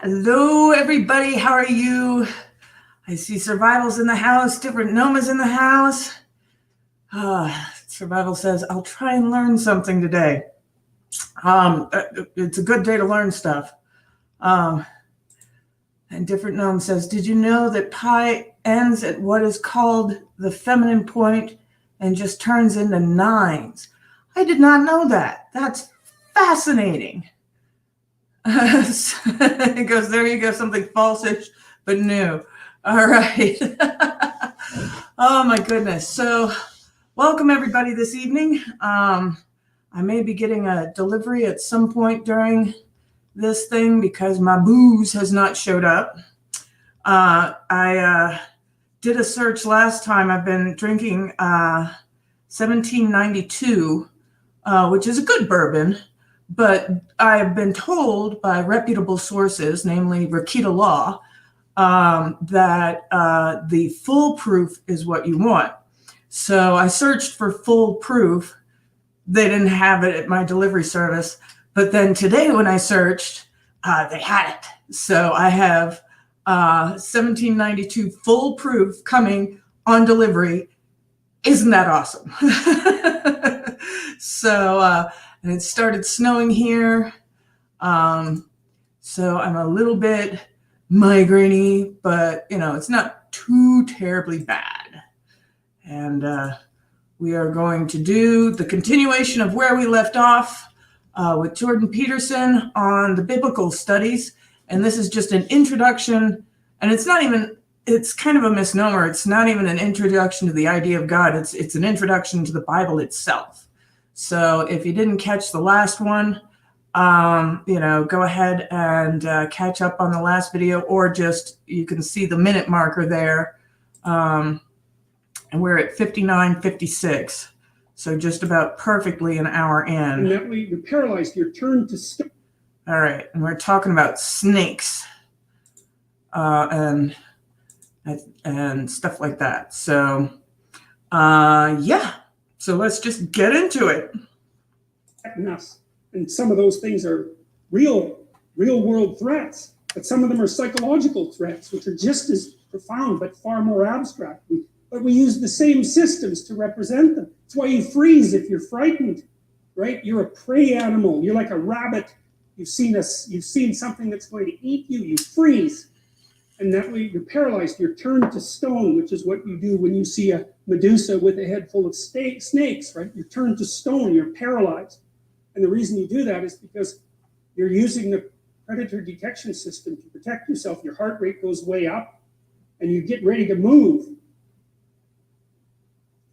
Hello, everybody. How are you? I see Survival's in the house, different Noma's in the house. Survival says, I'll try and learn something today. It's a good day to learn stuff. And different Gnome says, did you know that pi ends at what is called the feminine point and just turns into nines? I did not know that. That's fascinating. It goes, there you go, something falsish, but new. All right. Oh, my goodness. So welcome, everybody, this evening. I may be getting a delivery at some point during this thing because my booze has not showed up. I did a search last time. I've been drinking 1792, which is a good bourbon, but I've been told by reputable sources, namely Rakita Law, that the full proof is what you want. So I searched for full proof. They didn't have it at my delivery service. But then today when I searched, they had it. So I have 1792 full proof coming on delivery. Isn't that awesome? So, and it started snowing here. So I'm a little bit migraine-y, but it's not too terribly bad. And we are going to do the continuation of where we left off with Jordan Peterson on the biblical studies. And this is just an introduction, and it's kind of a misnomer. It's not even an introduction to the idea of God. It's an introduction to the Bible itself. So if you didn't catch the last one, go ahead and catch up on the last video, or just you can see the minute marker there. And we're at 59:56. So just about perfectly an hour in. And that way you're paralyzed. You're turned to stone. All right. And we're talking about snakes and stuff like that. So, yeah. So let's just get into it. And some of those things are real world threats, but some of them are psychological threats, which are just as profound but far more abstract. But we use the same systems to represent them. That's why you freeze if you're frightened, right? You're a prey animal. You're like a rabbit. You've seen something that's going to eat you. You freeze. And that way you're paralyzed. You're turned to stone, which is what you do when you see a Medusa with a head full of snakes, right? You're turned to stone. You're paralyzed. And the reason you do that is because you're using the predator detection system to protect yourself. Your heart rate goes way up, and you get ready to move.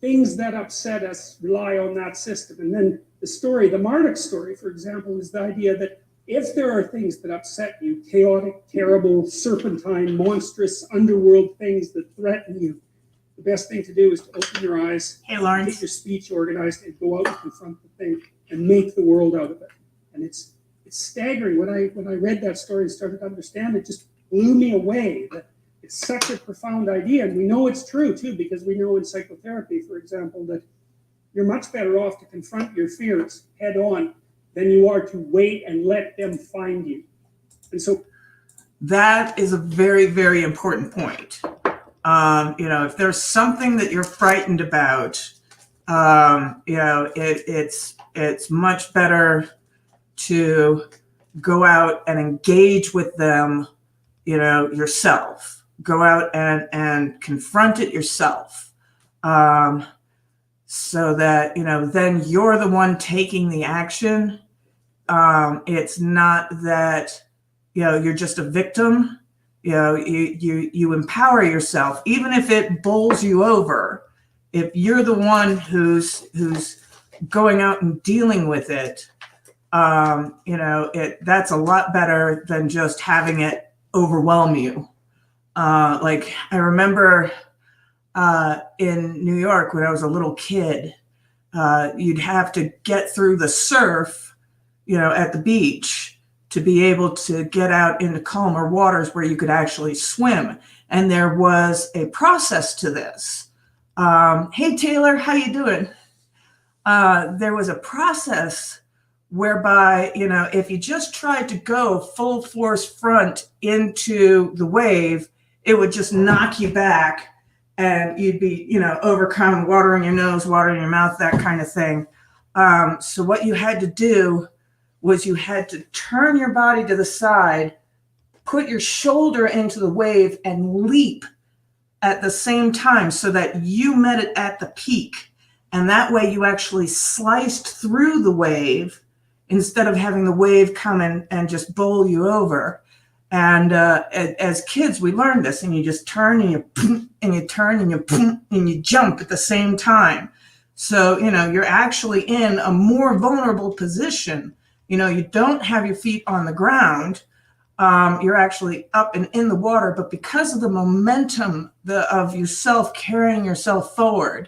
Things that upset us rely on that system. And then the Marduk story, for example, is the idea that if there are things that upset you, chaotic, terrible, serpentine, monstrous, underworld things that threaten you, the best thing to do is to open your eyes, Hey, Lawrence. get your speech organized, and go out and confront the thing and make the world out of it. And it's staggering. When I read that story and started to understand it, just blew me away. That it's such a profound idea, and we know it's true too, because we know in psychotherapy, for example, that you're much better off to confront your fears head on than you are to wait and let them find you. And so that is a very, very important point. If there's something that you're frightened about, it's much better to go out and engage with them, yourself. Go out and confront it yourself. So that, then you're the one taking the action. It's not that, you're just a victim. You empower yourself, even if it bowls you over. If you're the one who's going out and dealing with it, that's a lot better than just having it overwhelm you. Like I remember in New York when I was a little kid, you'd have to get through the surf, at the beach to be able to get out into calmer waters where you could actually swim. And there was a process to this. Hey, Taylor, how you doing? There was a process whereby, if you just tried to go full force front into the wave, it would just knock you back and you'd be, overcome, water in your nose, water in your mouth, that kind of thing. So what you had to do was you had to turn your body to the side, put your shoulder into the wave and leap at the same time so that you met it at the peak. And that way you actually sliced through the wave instead of having the wave come in and just bowl you over. And as kids, we learned this, and you just turn and you turn and you jump at the same time. So, you're actually in a more vulnerable position. You don't have your feet on the ground. You're actually up and in the water, but because of the momentum of yourself carrying yourself forward,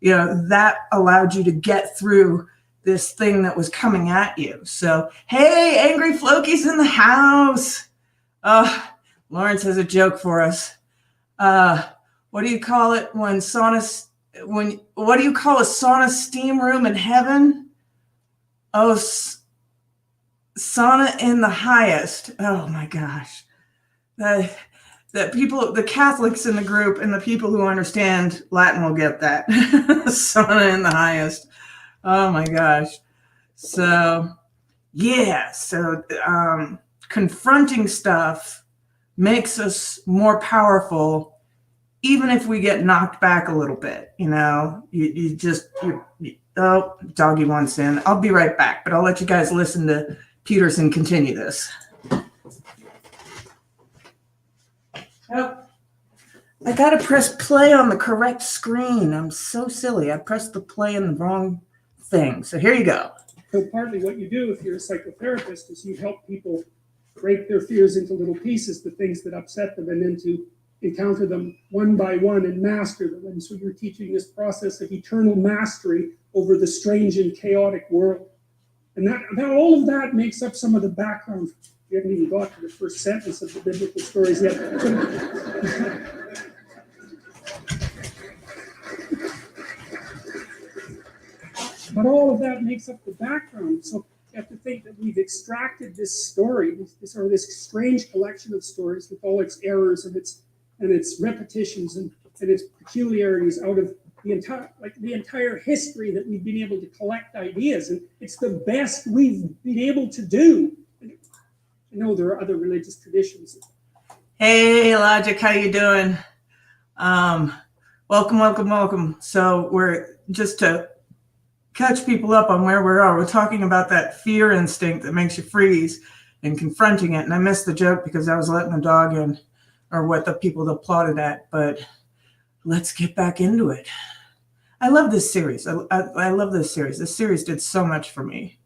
that allowed you to get through this thing that was coming at you. So, hey, Angry Floki's in the house. Lawrence has a joke for us. What do you call it what do you call a sauna steam room in heaven? Oh, sauna in the highest. Oh my gosh. The Catholics in the group and the people who understand Latin will get that. Sauna in the highest. Oh my gosh. So, yeah. So, confronting stuff makes us more powerful, even if we get knocked back a little bit. Oh, doggy wants in. I'll be right back, but I'll let you guys listen to Peterson continue this. Oh, I gotta press play on the correct screen. I'm so silly. I pressed the play in the wrong thing. So here you go. So partly what you do if you're a psychotherapist is you help people break their fears into little pieces, the things that upset them, and then to encounter them one by one and master them. And so you're teaching this process of eternal mastery over the strange and chaotic world. And that all of that makes up some of the background. We haven't even got to the first sentence of the biblical stories yet. But all of that makes up the background. So you have to think that we've extracted this story, this strange collection of stories with all its errors and its repetitions and its peculiarities out of the entire history that we've been able to collect ideas. And it's the best we've been able to do. I know there are other religious traditions. Hey, Logic, how you doing? Welcome. So we're just to catch people up on where we are. We're talking about that fear instinct that makes you freeze and confronting it. And I missed the joke because I was letting the dog in, or what the people applauded at. But let's get back into it. I love this series. I love this series. This series did so much for me.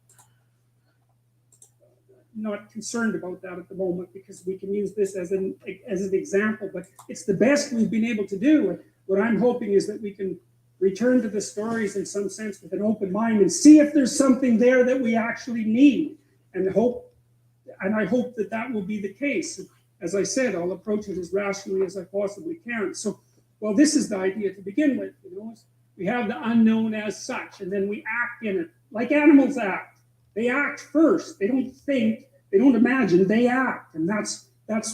Not concerned about that at the moment because we can use this as an example, but it's the best we've been able to do. And what I'm hoping is that we can return to the stories in some sense with an open mind and see if there's something there that we actually need, and I hope that will be the case. As I said, I'll approach it as rationally as I possibly can. So, well, this is the idea to begin with. We have the unknown as such, and then we act in it like animals act. They act first. They don't think. They don't imagine. They act, and that's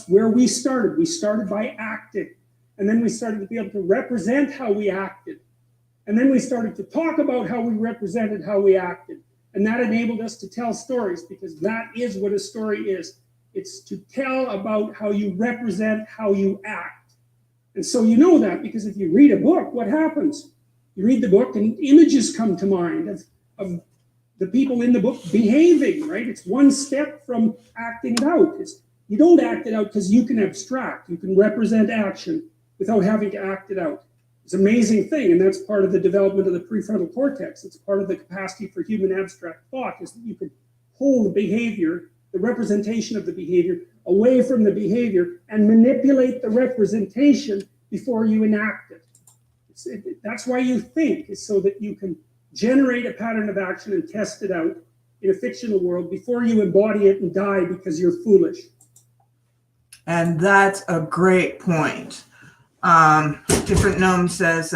where we started. We started by acting, and then we started to be able to represent how we acted. And then we started to talk about how we represented how we acted. And that enabled us to tell stories, because that is what a story is. It's to tell about how you represent how you act. And so you know that because if you read a book, what happens? You read the book and images come to mind of the people in the book behaving, right? It's one step from acting it out. You don't act it out because you can abstract. You can represent action without having to act it out. It's an amazing thing, and that's part of the development of the prefrontal cortex. It's part of the capacity for human abstract thought, is that you can pull the behavior, the representation of the behavior, away from the behavior and manipulate the representation before you enact it. That's why you think, is so that you can generate a pattern of action and test it out in a fictional world before you embody it and die because you're foolish. And that's a great point. Different Gnome says,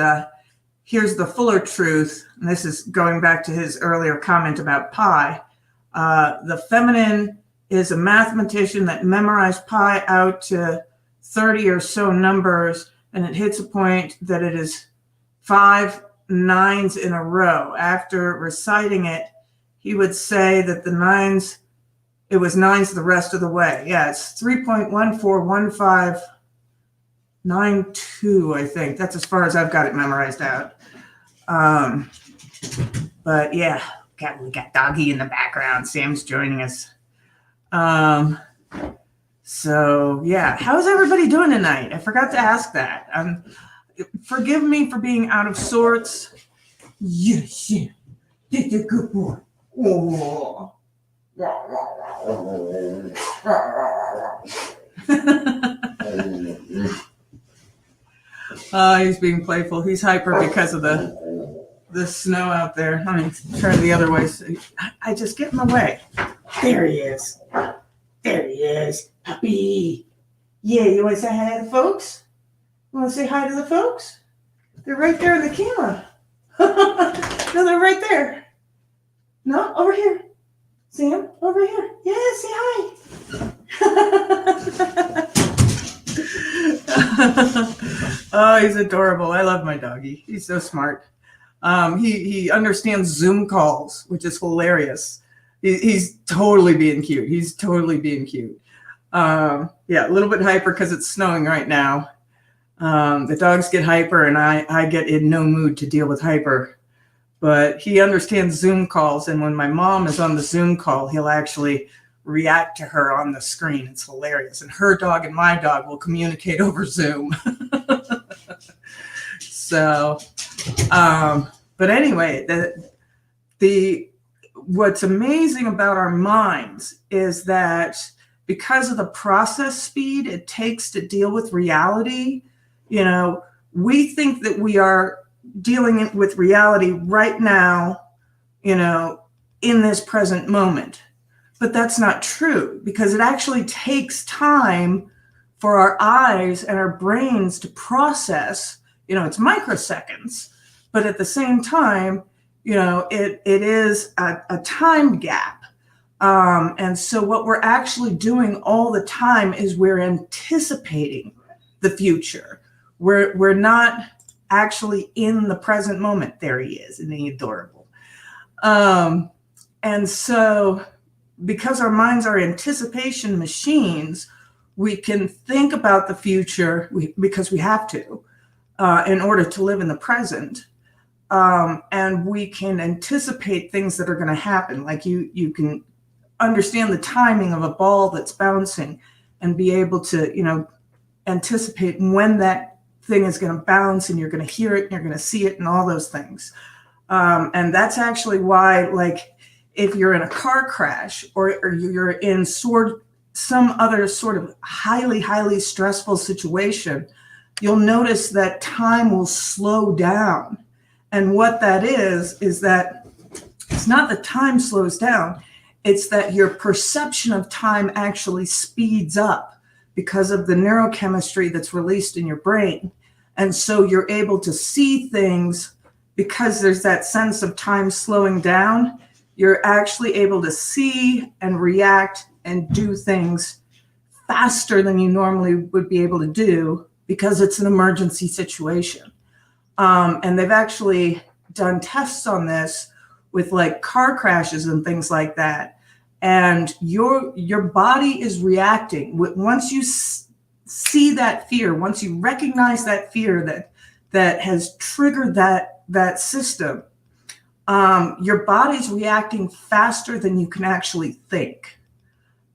here's the fuller truth, and this is going back to his earlier comment about pi. The feminine is a mathematician that memorized pi out to 30 or so numbers, and it hits a point that it is 5 nines in a row. After reciting it, he would say that it was nines the rest of the way. Yeah, it's 3.141592, I think. That's as far as I've got it memorized out. But yeah, we got Doggy in the background. Sam's joining us. So yeah, how's everybody doing tonight? I forgot to ask that. Forgive me for being out of sorts. Yes, yeah. You're a good boy. Oh. He's being playful. He's hyper because of the snow out there. Let me turn the other way. So I just get in the way. There he is. There he is. Puppy. Yeah, you want to say hi to the folks? You want to say hi to the folks? They're right there in the camera. No, they're right there. No, over here. Sam, over here. Yeah, say hi. Oh, he's adorable. I love my doggy. He's so smart. He understands Zoom calls, which is hilarious. He's totally being cute. He's totally being cute. Yeah, a little bit hyper because it's snowing right now. The dogs get hyper, and I get in no mood to deal with hyper. But he understands Zoom calls, and when my mom is on the Zoom call, he'll actually react to her on the screen. It's hilarious. And her dog and my dog will communicate over Zoom. So, but anyway, what's amazing about our minds is that because of the process speed it takes to deal with reality, we think that we are dealing with reality right now, in this present moment. But that's not true, because it actually takes time for our eyes and our brains to process, it's microseconds, but at the same time, it is a time gap. And so what we're actually doing all the time is we're anticipating the future. We're not actually in the present moment. There he is, isn't he adorable? And so because our minds are anticipation machines, we can think about the future because we have to in order to live in the present. And we can anticipate things that are going to happen. Like you can understand the timing of a ball that's bouncing and be able to, anticipate when that thing is going to bounce, and you're going to hear it and you're going to see it and all those things. And that's actually why, like, if you're in a car crash or you're in some other sort of highly, highly stressful situation, you'll notice that time will slow down. And what that is that it's not that time slows down, it's that your perception of time actually speeds up because of the neurochemistry that's released in your brain. And so you're able to see things because there's that sense of time slowing down. You're actually able to see and react and do things faster than you normally would be able to do because it's an emergency situation. And they've actually done tests on this with like car crashes and things like that. And your body is reacting. Once you see that fear, once you recognize that fear that has triggered that system, your body's reacting faster than you can actually think.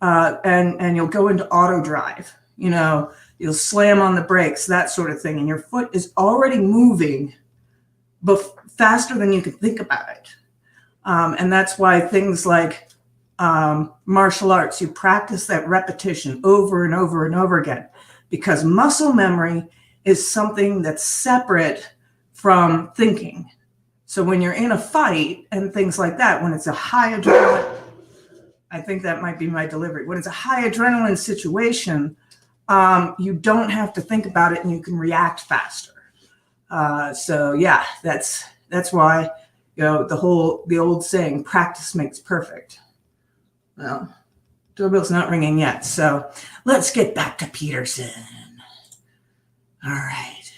And you'll go into auto drive, you'll slam on the brakes, that sort of thing. And your foot is already moving faster than you can think about it. And that's why things like martial arts, you practice that repetition over and over and over again, because muscle memory is something that's separate from thinking. So when you're in a fight and things like that, when it's a high adrenaline, I think that might be my delivery. When it's a high adrenaline situation, you don't have to think about it and you can react faster. So yeah, that's why, the old saying, practice makes perfect. Well, doorbell's not ringing yet, so let's get back to Peterson. All right.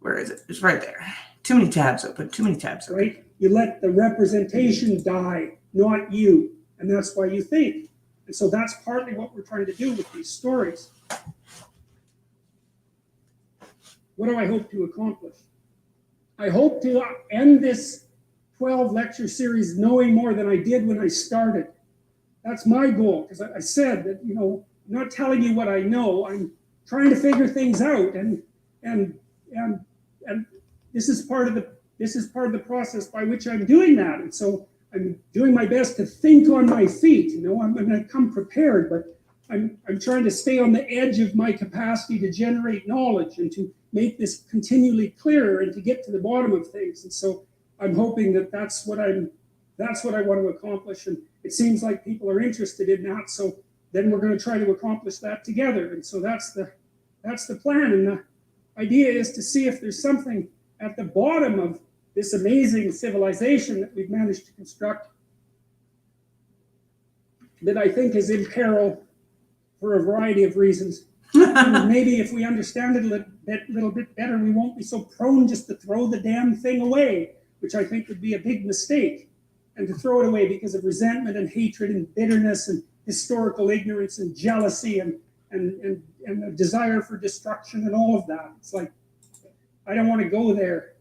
Where is it? It's right there. Too many tabs open. Too many tabs open. Right? You let the representation die, not you. And that's why you think. And so that's partly what we're trying to do with these stories. What do I hope to accomplish? I hope to end this 12 lecture series knowing more than I did when I started. That's my goal, because I said that, you know, I'm not telling you what I know. I'm trying to figure things out, and this is part of the process by which I'm doing that. And so I'm doing my best to think on my feet. You know, I'm going to come prepared, but I'm trying to stay on the edge of my capacity to generate knowledge and to make this continually clearer and to get to the bottom of things. And so I'm hoping that that's what I want to accomplish. And it seems like people are interested in that. So then we're going to try to accomplish that together. And so that's the plan. And the idea is to see if there's something at the bottom of this amazing civilization that we've managed to construct that I think is in peril for a variety of reasons. And maybe if we understand it a little bit better, we won't be so prone just to throw the damn thing away, which I think would be a big mistake. And to throw it away because of resentment and hatred and bitterness and historical ignorance and jealousy and a desire for destruction and all of that. It's like, I don't want to go there.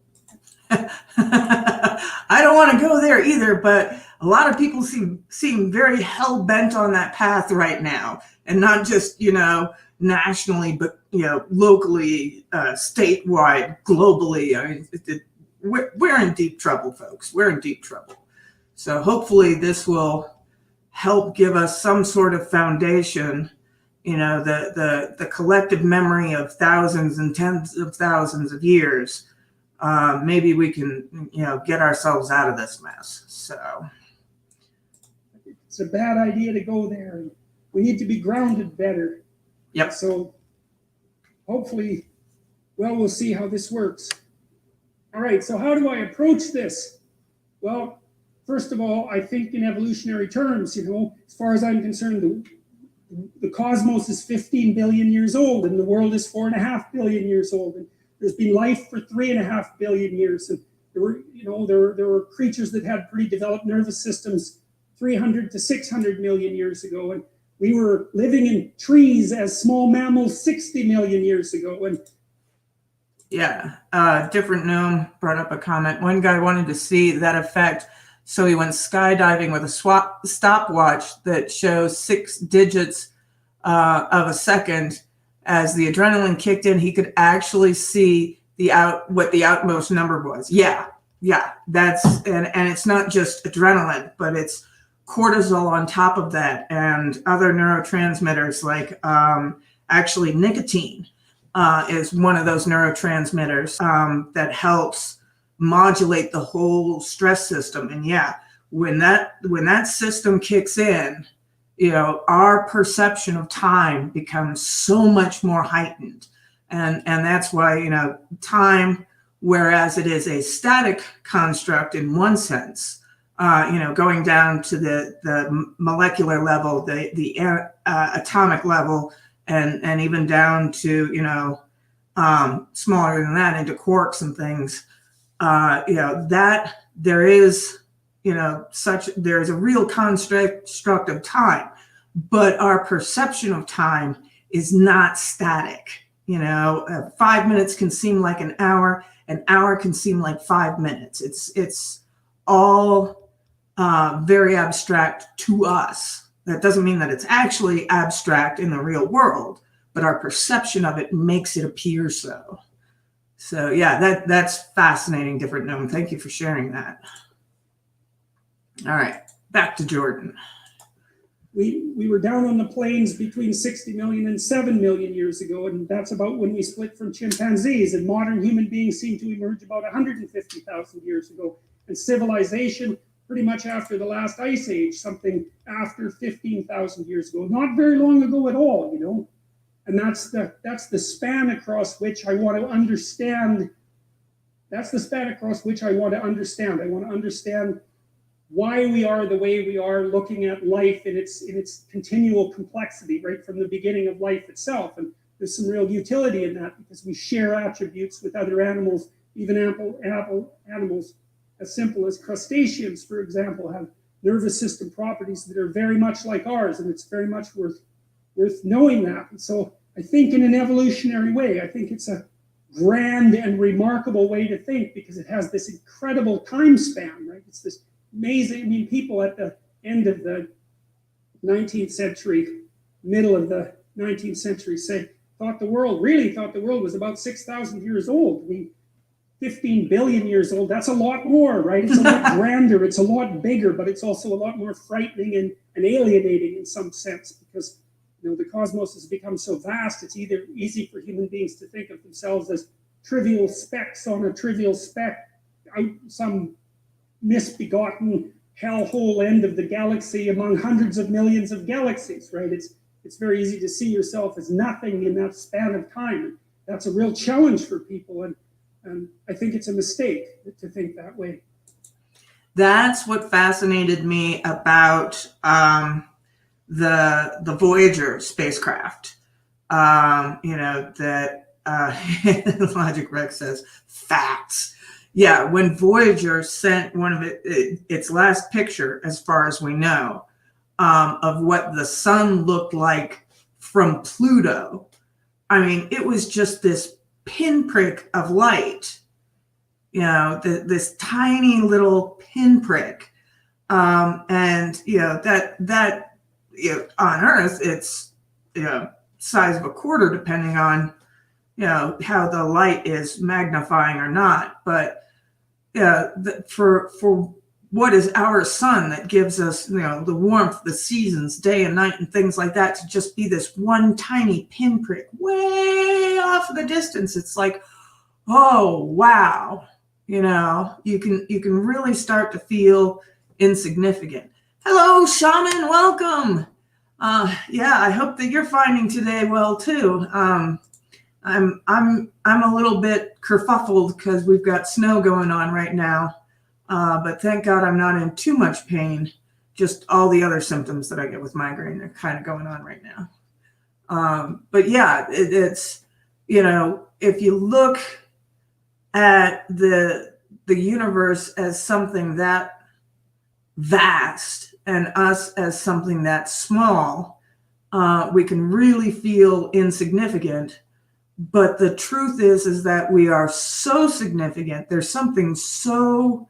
I don't want to go there either, but a lot of people seem very hell-bent on that path right now. And not just, you know, nationally, but, you know, locally, statewide, globally. I mean, we're in deep trouble, folks. We're in deep trouble. So hopefully this will help give us some sort of foundation, you know, the collective memory of thousands and tens of thousands of years. Maybe we can, you know, get ourselves out of this mess. So it's a bad idea to go there. We need to be grounded better. Yep. So hopefully, well, we'll see how this works. All right, so how do I approach this? Well, first of all, I think in evolutionary terms. You know, as far as I'm concerned, the cosmos is 15 billion years old, and the world is 4.5 billion years old, and there's been life for 3.5 billion years, and there were creatures that had pretty developed nervous systems 300 to 600 million years ago, and we were living in trees as small mammals 60 million years ago, and yeah, different gnome brought up a comment. One guy wanted to see that effect, so he went skydiving with a stopwatch that shows 6 digits of a second. As the adrenaline kicked in, he could actually see what the outmost number was. Yeah, that's and it's not just adrenaline, but it's cortisol on top of that and other neurotransmitters like actually nicotine. Is one of those neurotransmitters that helps modulate the whole stress system. And yeah, when that system kicks in, you know, our perception of time becomes so much more heightened. And that's why, you know, time, whereas it is a static construct in one sense, you know, going down to the molecular level, the atomic level, and even down to, you know, smaller than that into quarks and things, you know, that there is, you know, there's a real construct of time, but our perception of time is not static. You know, 5 minutes can seem like an hour can seem like 5 minutes. It's all very abstract to us. That doesn't mean that it's actually abstract in the real world, but our perception of it makes it appear so. So yeah, that's fascinating, different gnome. Thank you for sharing that. All right, back to Jordan. We were down on the plains between 60 million and 7 million years ago, and that's about when we split from chimpanzees, and modern human beings seem to emerge about 150,000 years ago, and civilization pretty much after the last ice age, something after 15,000 years ago. Not very long ago at all, you know. And that's the span across which I want to understand. That's the span across which I want to understand. I want to understand why we are the way we are, looking at life in its continual complexity, right from the beginning of life itself. And there's some real utility in that, because we share attributes with other animals, even animals as simple as crustaceans, for example, have nervous system properties that are very much like ours, and it's very much worth knowing that. And so I think in an evolutionary way, I think it's a grand and remarkable way to think, because it has this incredible time span, right? It's this amazing, I mean, people at the end of the 19th century, middle of the 19th century, thought the world was about 6,000 years old. I mean, 15 billion years old, that's a lot more, right? It's a lot grander, it's a lot bigger, but it's also a lot more frightening and alienating in some sense, because the cosmos has become so vast, it's either easy for human beings to think of themselves as trivial specks on a trivial speck, some misbegotten hellhole end of the galaxy among hundreds of millions of galaxies, right? It's very easy to see yourself as nothing in that span of time. That's a real challenge for people, and I think it's a mistake to think that way. That's what fascinated me about the Voyager spacecraft. That Logic Rex says facts. Yeah, when Voyager sent one of its last picture, as far as we know, of what the sun looked like from Pluto, I mean, it was just this pinprick of light, this tiny little pinprick. And, that on Earth, it's, size of a quarter, depending on, how the light is magnifying or not. But for what is our sun that gives us, the warmth, the seasons, day and night, and things like that, to just be this one tiny pinprick way off in the distance, it's like, oh wow, you can really start to feel insignificant. Hello, Shaman, welcome. I hope that you're finding today well too. I'm a little bit kerfuffled because we've got snow going on right now, but thank God I'm not in too much pain. Just all the other symptoms that I get with migraine are kind of going on right now. But yeah, it's if you look at the universe as something that vast and us as something that small, we can really feel insignificant. But the truth is that we are so significant. There's something so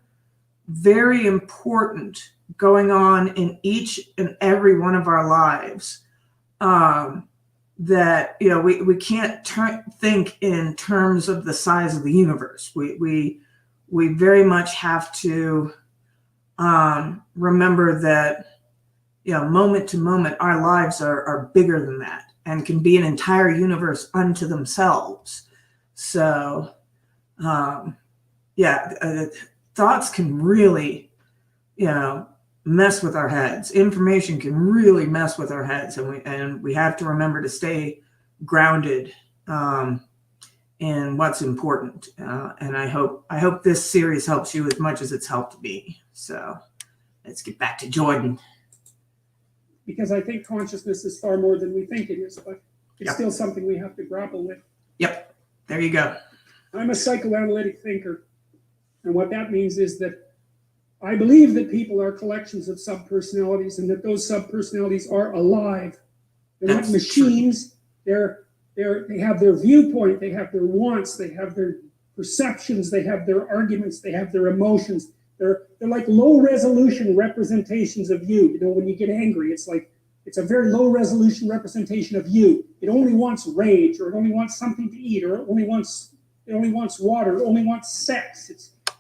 very important going on in each and every one of our lives, that we can't think in terms of the size of the universe. We very much have to remember that moment to moment our lives are bigger than that, and can be an entire universe unto themselves. So, thoughts can really, mess with our heads. Information can really mess with our heads, and we have to remember to stay grounded in what's important. And I hope this series helps you as much as it's helped me. So, let's get back to Jordan. Because I think consciousness is far more than we think it is, but it's still something we have to grapple with. Yep, there you go. I'm a psychoanalytic thinker, and what that means is that I believe that people are collections of subpersonalities, and that those subpersonalities are alive. They're not machines. They have their viewpoint, they have their wants, they have their perceptions, they have their arguments, they have their emotions. They're like low resolution representations of you. When you get angry, it's a very low resolution representation of you. It only wants rage, or it only wants something to eat, or it only wants water, it only wants sex.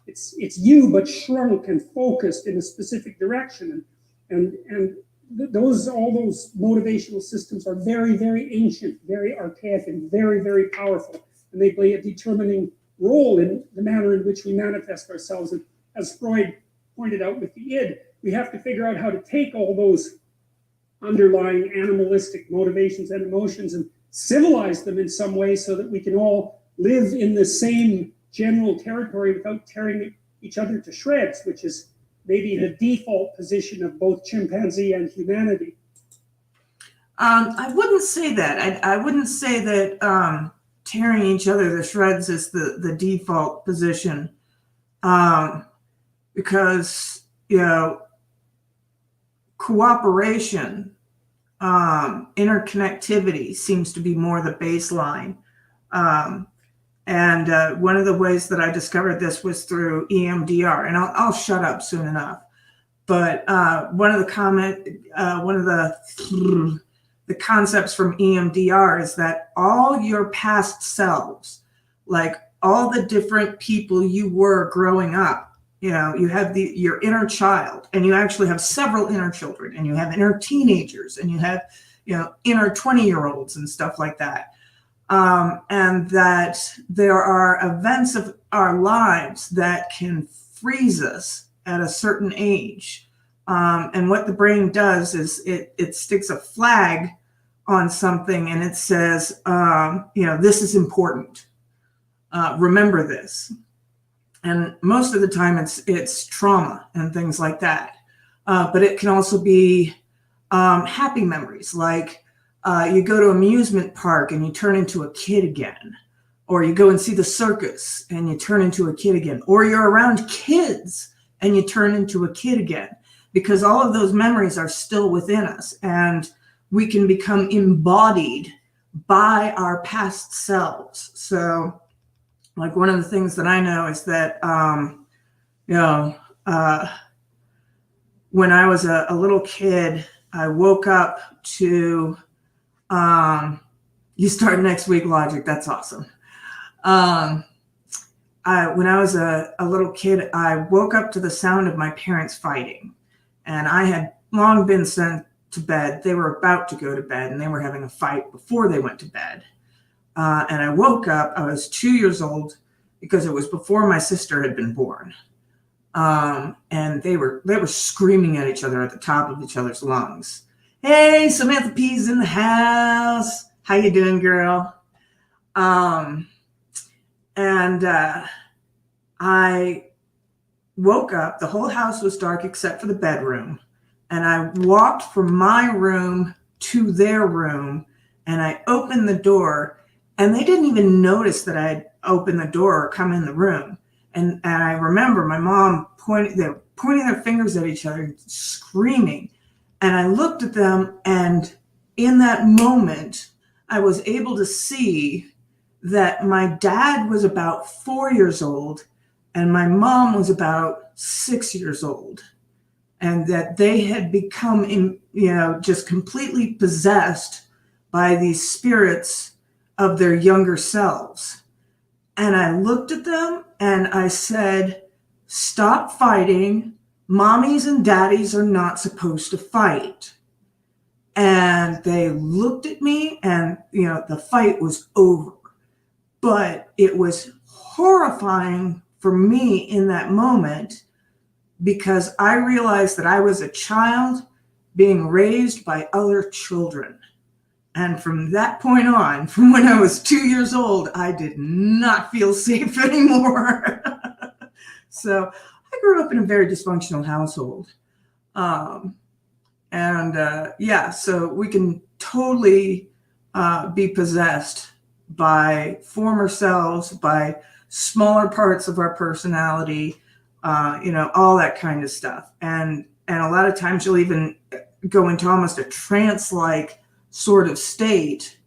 It's you, but shrunk and focused in a specific direction. And all those motivational systems are very, very ancient, very archaic, and very, very powerful. And they play a determining role in the manner in which we manifest ourselves. And as Freud pointed out with the id, we have to figure out how to take all those underlying animalistic motivations and emotions and civilize them in some way, so that we can all live in the same general territory without tearing each other to shreds, which is maybe the default position of both chimpanzee and humanity? I wouldn't say that. I wouldn't say that tearing each other to shreds is the default position, because, you know, cooperation, interconnectivity seems to be more the baseline. And one of the ways that I discovered this was through EMDR, and I'll shut up soon enough. But one of the concepts from EMDR is that all your past selves, like all the different people you were growing up, you know, you have your inner child, and you actually have several inner children, and you have inner teenagers, and you have, you know, inner 20-year-olds and stuff like that. And that there are events of our lives that can freeze us at a certain age. And what the brain does is it sticks a flag on something, and it says, you know, this is important. Remember this. And most of the time it's trauma and things like that. But it can also be happy memories, like you go to an amusement park and you turn into a kid again, or you go and see the circus and you turn into a kid again, or you're around kids and you turn into a kid again, because all of those memories are still within us, and we can become embodied by our past selves. So, like, one of the things that I know is that, you know, when I was a little kid, I woke up to, you start next week, Logic, that's awesome. When I was a little kid, I woke up to the sound of my parents fighting, and I had long been sent to bed. They were about to go to bed, and they were having a fight before they went to bed. And I woke up, I was 2 years old, because it was before my sister had been born. And they were screaming at each other at the top of each other's lungs. Hey, Samantha P's in the house. How you doing, girl? And I woke up, the whole house was dark except for the bedroom. And I walked from my room to their room, and I opened the door, and they didn't even notice that I had opened the door or come in the room. And I remember my mom pointing their fingers at each other, screaming. And I looked at them, and in that moment, I was able to see that my dad was about 4 years old and my mom was about 6 years old, and that they had become, you know, just completely possessed by these spirits of their younger selves. And I looked at them and I said, stop fighting. Mommies and daddies are not supposed to fight. And they looked at me, and, you know, the fight was over. But it was horrifying for me in that moment, because I realized that I was a child being raised by other children. And from that point on, from when I was 2 years old, I did not feel safe anymore. So I grew up in a very dysfunctional household. Yeah, so we can totally be possessed by former selves, by smaller parts of our personality, you know, all that kind of stuff. And a lot of times you'll even go into almost a trance-like sort of state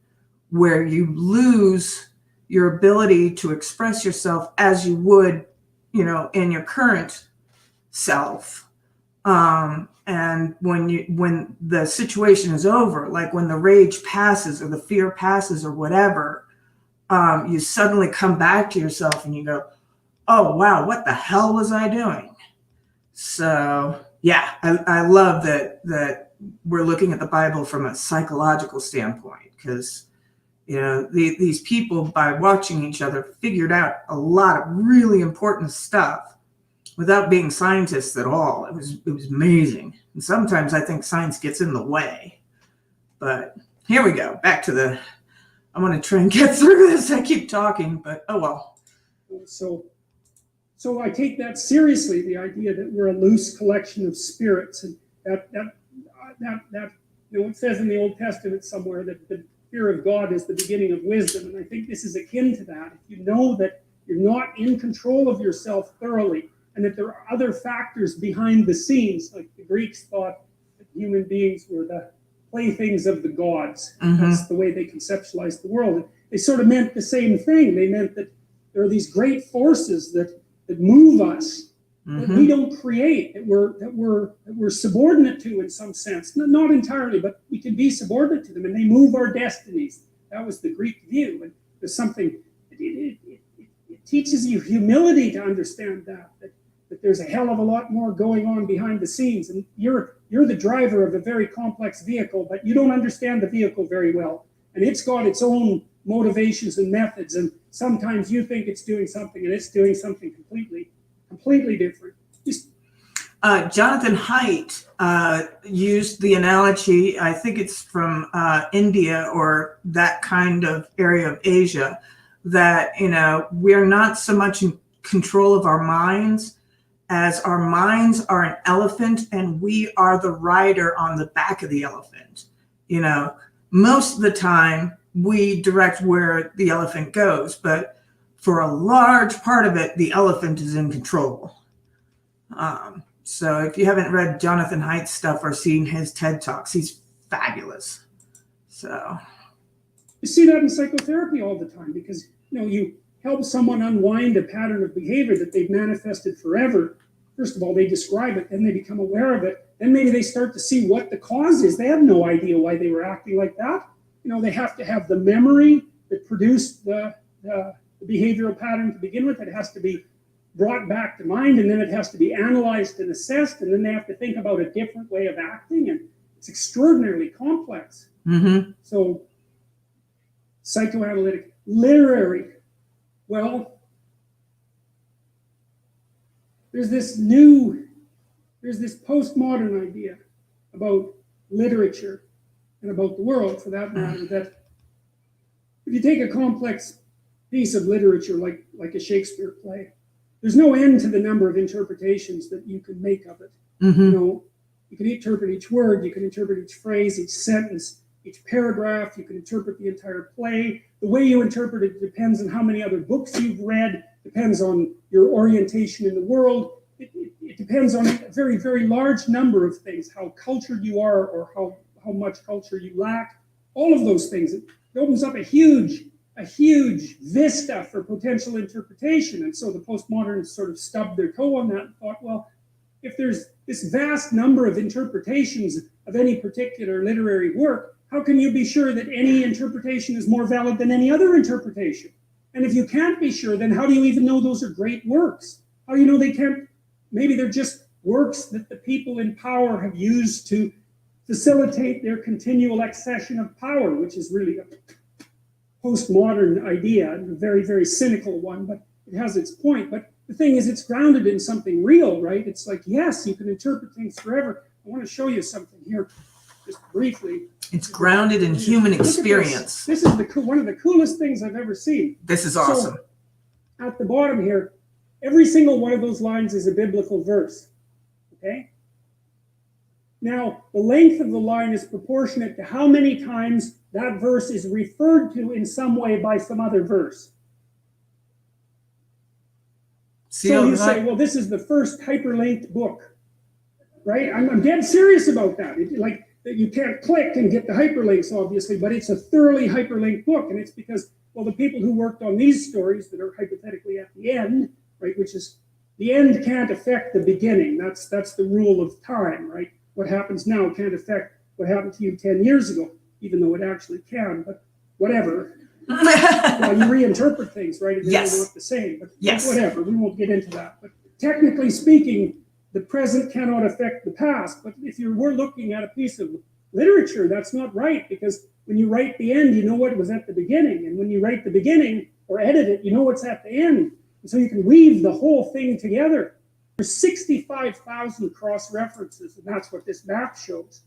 where you lose your ability to express yourself as you would, you know, in your current self. And when the situation is over, like when the rage passes or the fear passes or whatever, you suddenly come back to yourself and you go, oh, wow, what the hell was I doing? So, yeah, I love that we're looking at the Bible from a psychological standpoint, because, you know, these people, by watching each other, figured out a lot of really important stuff without being scientists at all. It was amazing. And sometimes I think science gets in the way. But here we go. Back to I want to try and get through this. I keep talking, but oh well. So So I take that seriously, the idea that we're a loose collection of spirits, and that it says in the Old Testament somewhere that the fear of God is the beginning of wisdom, and I think this is akin to that. If you know that you're not in control of yourself thoroughly, and that there are other factors behind the scenes, like the Greeks thought that human beings were the playthings of the gods. That's the way they conceptualized the world. They sort of meant the same thing. They meant that there are these great forces that move us, that we don't create, that we're subordinate to in some sense. Not entirely, but we can be subordinate to them, and they move our destinies. That was the Greek view. And there's something, it teaches you humility to understand that there's a hell of a lot more going on behind the scenes. And you're the driver of a very complex vehicle, but you don't understand the vehicle very well. And it's got its own motivations and methods, and sometimes you think it's doing something and it's doing something completely different. Jonathan Haidt used the analogy, I think it's from India or that kind of area of Asia, that we're not so much in control of our minds as our minds are an elephant and we are the rider on the back of the elephant. Most of the time we direct where the elephant goes, but for a large part of it, the elephant is in control. So if you haven't read Jonathan Haidt's stuff or seen his TED Talks, he's fabulous. So you see that in psychotherapy all the time, because you help someone unwind a pattern of behavior that they've manifested forever. First of all, they describe it, then they become aware of it. Then maybe they start to see what the cause is. They have no idea why they were acting like that. They have to have the memory that produced the behavioral pattern to begin with. It has to be brought back to mind, and then it has to be analyzed and assessed, and then they have to think about a different way of acting, and it's extraordinarily complex. So, psychoanalytic, literary. Well, there's this postmodern idea about literature and about the world, for that matter, that if you take a complex piece of literature like a Shakespeare play, there's no end to the number of interpretations that you can make of it. You can interpret each word, you can interpret each phrase, each sentence, each paragraph, you can interpret the entire play. The way you interpret it depends on how many other books you've read, depends on your orientation in the world. It depends on a very, very large number of things, how cultured you are or how much culture you lack. All of those things. It opens up a huge vista for potential interpretation. And so the postmodernists sort of stubbed their toe on that and thought, well, if there's this vast number of interpretations of any particular literary work, how can you be sure that any interpretation is more valid than any other interpretation? And if you can't be sure, then how do you even know those are great works? How do you know they can't? Maybe they're just works that the people in power have used to facilitate their continual accession of power, which is really a postmodern idea, a very, very cynical one, but it has its point. But the thing is, it's grounded in something real, right? It's like, yes, you can interpret things forever. I want to show you something here, just briefly. It's grounded in human experience. This is one of the coolest things I've ever seen. This is awesome. So, at the bottom here, every single one of those lines is a biblical verse, okay? Now, the length of the line is proportionate to how many times that verse is referred to in some way by some other verse. So you say, well, this is the first hyperlinked book, right? I'm dead serious about that. You can't click and get the hyperlinks, obviously, but it's a thoroughly hyperlinked book, and it's because, well, the people who worked on these stories that are hypothetically at the end, right, which is, the end can't affect the beginning. That's the rule of time, right? What happens now can't affect what happened to you 10 years ago, even though it actually can, but whatever. Well, you reinterpret things, right? And they're not the same, but whatever, we won't get into that. But technically speaking, the present cannot affect the past. But if you were looking at a piece of literature, that's not right, because when you write the end, you know what was at the beginning. And when you write the beginning or edit it, you know what's at the end. And so you can weave the whole thing together. There's 65,000 cross-references, and that's what this map shows.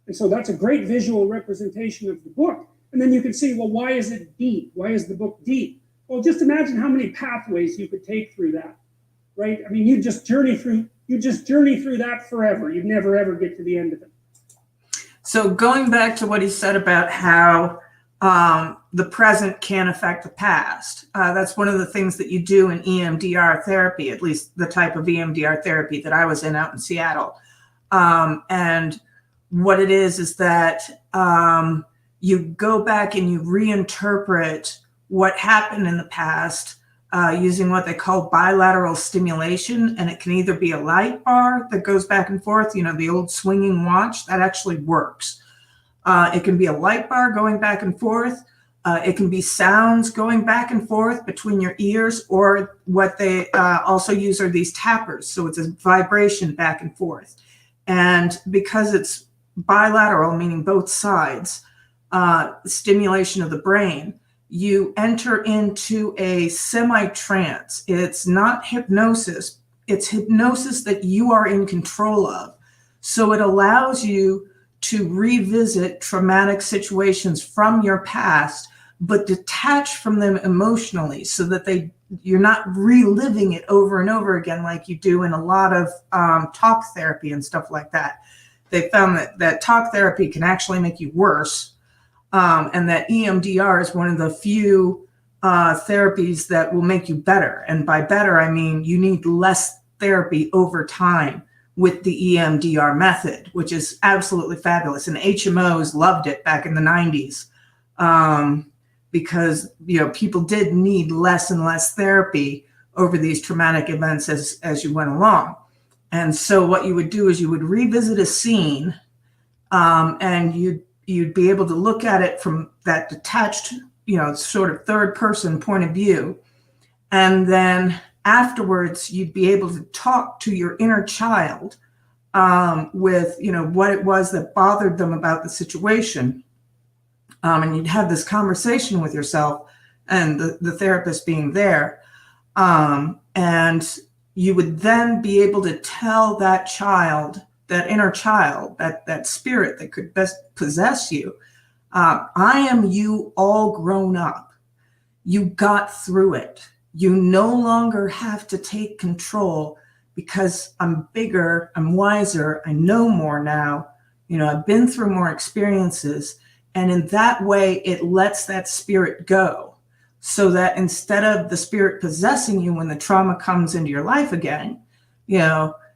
And so that's a great visual representation of the book. And then you can see, well, why is it deep? Why is the book deep? Well, just imagine how many pathways you could take through that, right? I mean, you just journey through that forever. You'd never ever get to the end of it. So going back to what he said about how the present can affect the past, that's one of the things that you do in EMDR therapy, at least the type of EMDR therapy that I was in out in Seattle. And what it is that you go back and you reinterpret what happened in the past using what they call bilateral stimulation. And it can either be a light bar that goes back and forth, the old swinging watch, that actually works. It can be a light bar going back and forth. It can be sounds going back and forth between your ears, or what they also use are these tappers. So it's a vibration back and forth. And because it's bilateral, meaning both sides, stimulation of the brain, you enter into a semi-trance. It's not hypnosis. It's hypnosis that you are in control of. So it allows you to revisit traumatic situations from your past, but detach from them emotionally, so that you're not reliving it over and over again like you do in a lot of talk therapy and stuff like that. They found that talk therapy can actually make you worse, and that EMDR is one of the few therapies that will make you better. And by better, I mean you need less therapy over time with the EMDR method, which is absolutely fabulous. And HMOs loved it back in the 90s because people did need less and less therapy over these traumatic events as you went along. And so what you would do is you would revisit a scene, and you'd be able to look at it from that detached, sort of third person point of view. And then afterwards, you'd be able to talk to your inner child with, what it was that bothered them about the situation. And you'd have this conversation with yourself and the therapist being there. And you would then be able to tell that child, that inner child, that spirit that could best possess you, I am you all grown up. You got through it. You no longer have to take control because I'm bigger, I'm wiser, I know more now. I've been through more experiences. And in that way, it lets that spirit go, so that instead of the spirit possessing you when the trauma comes into your life again,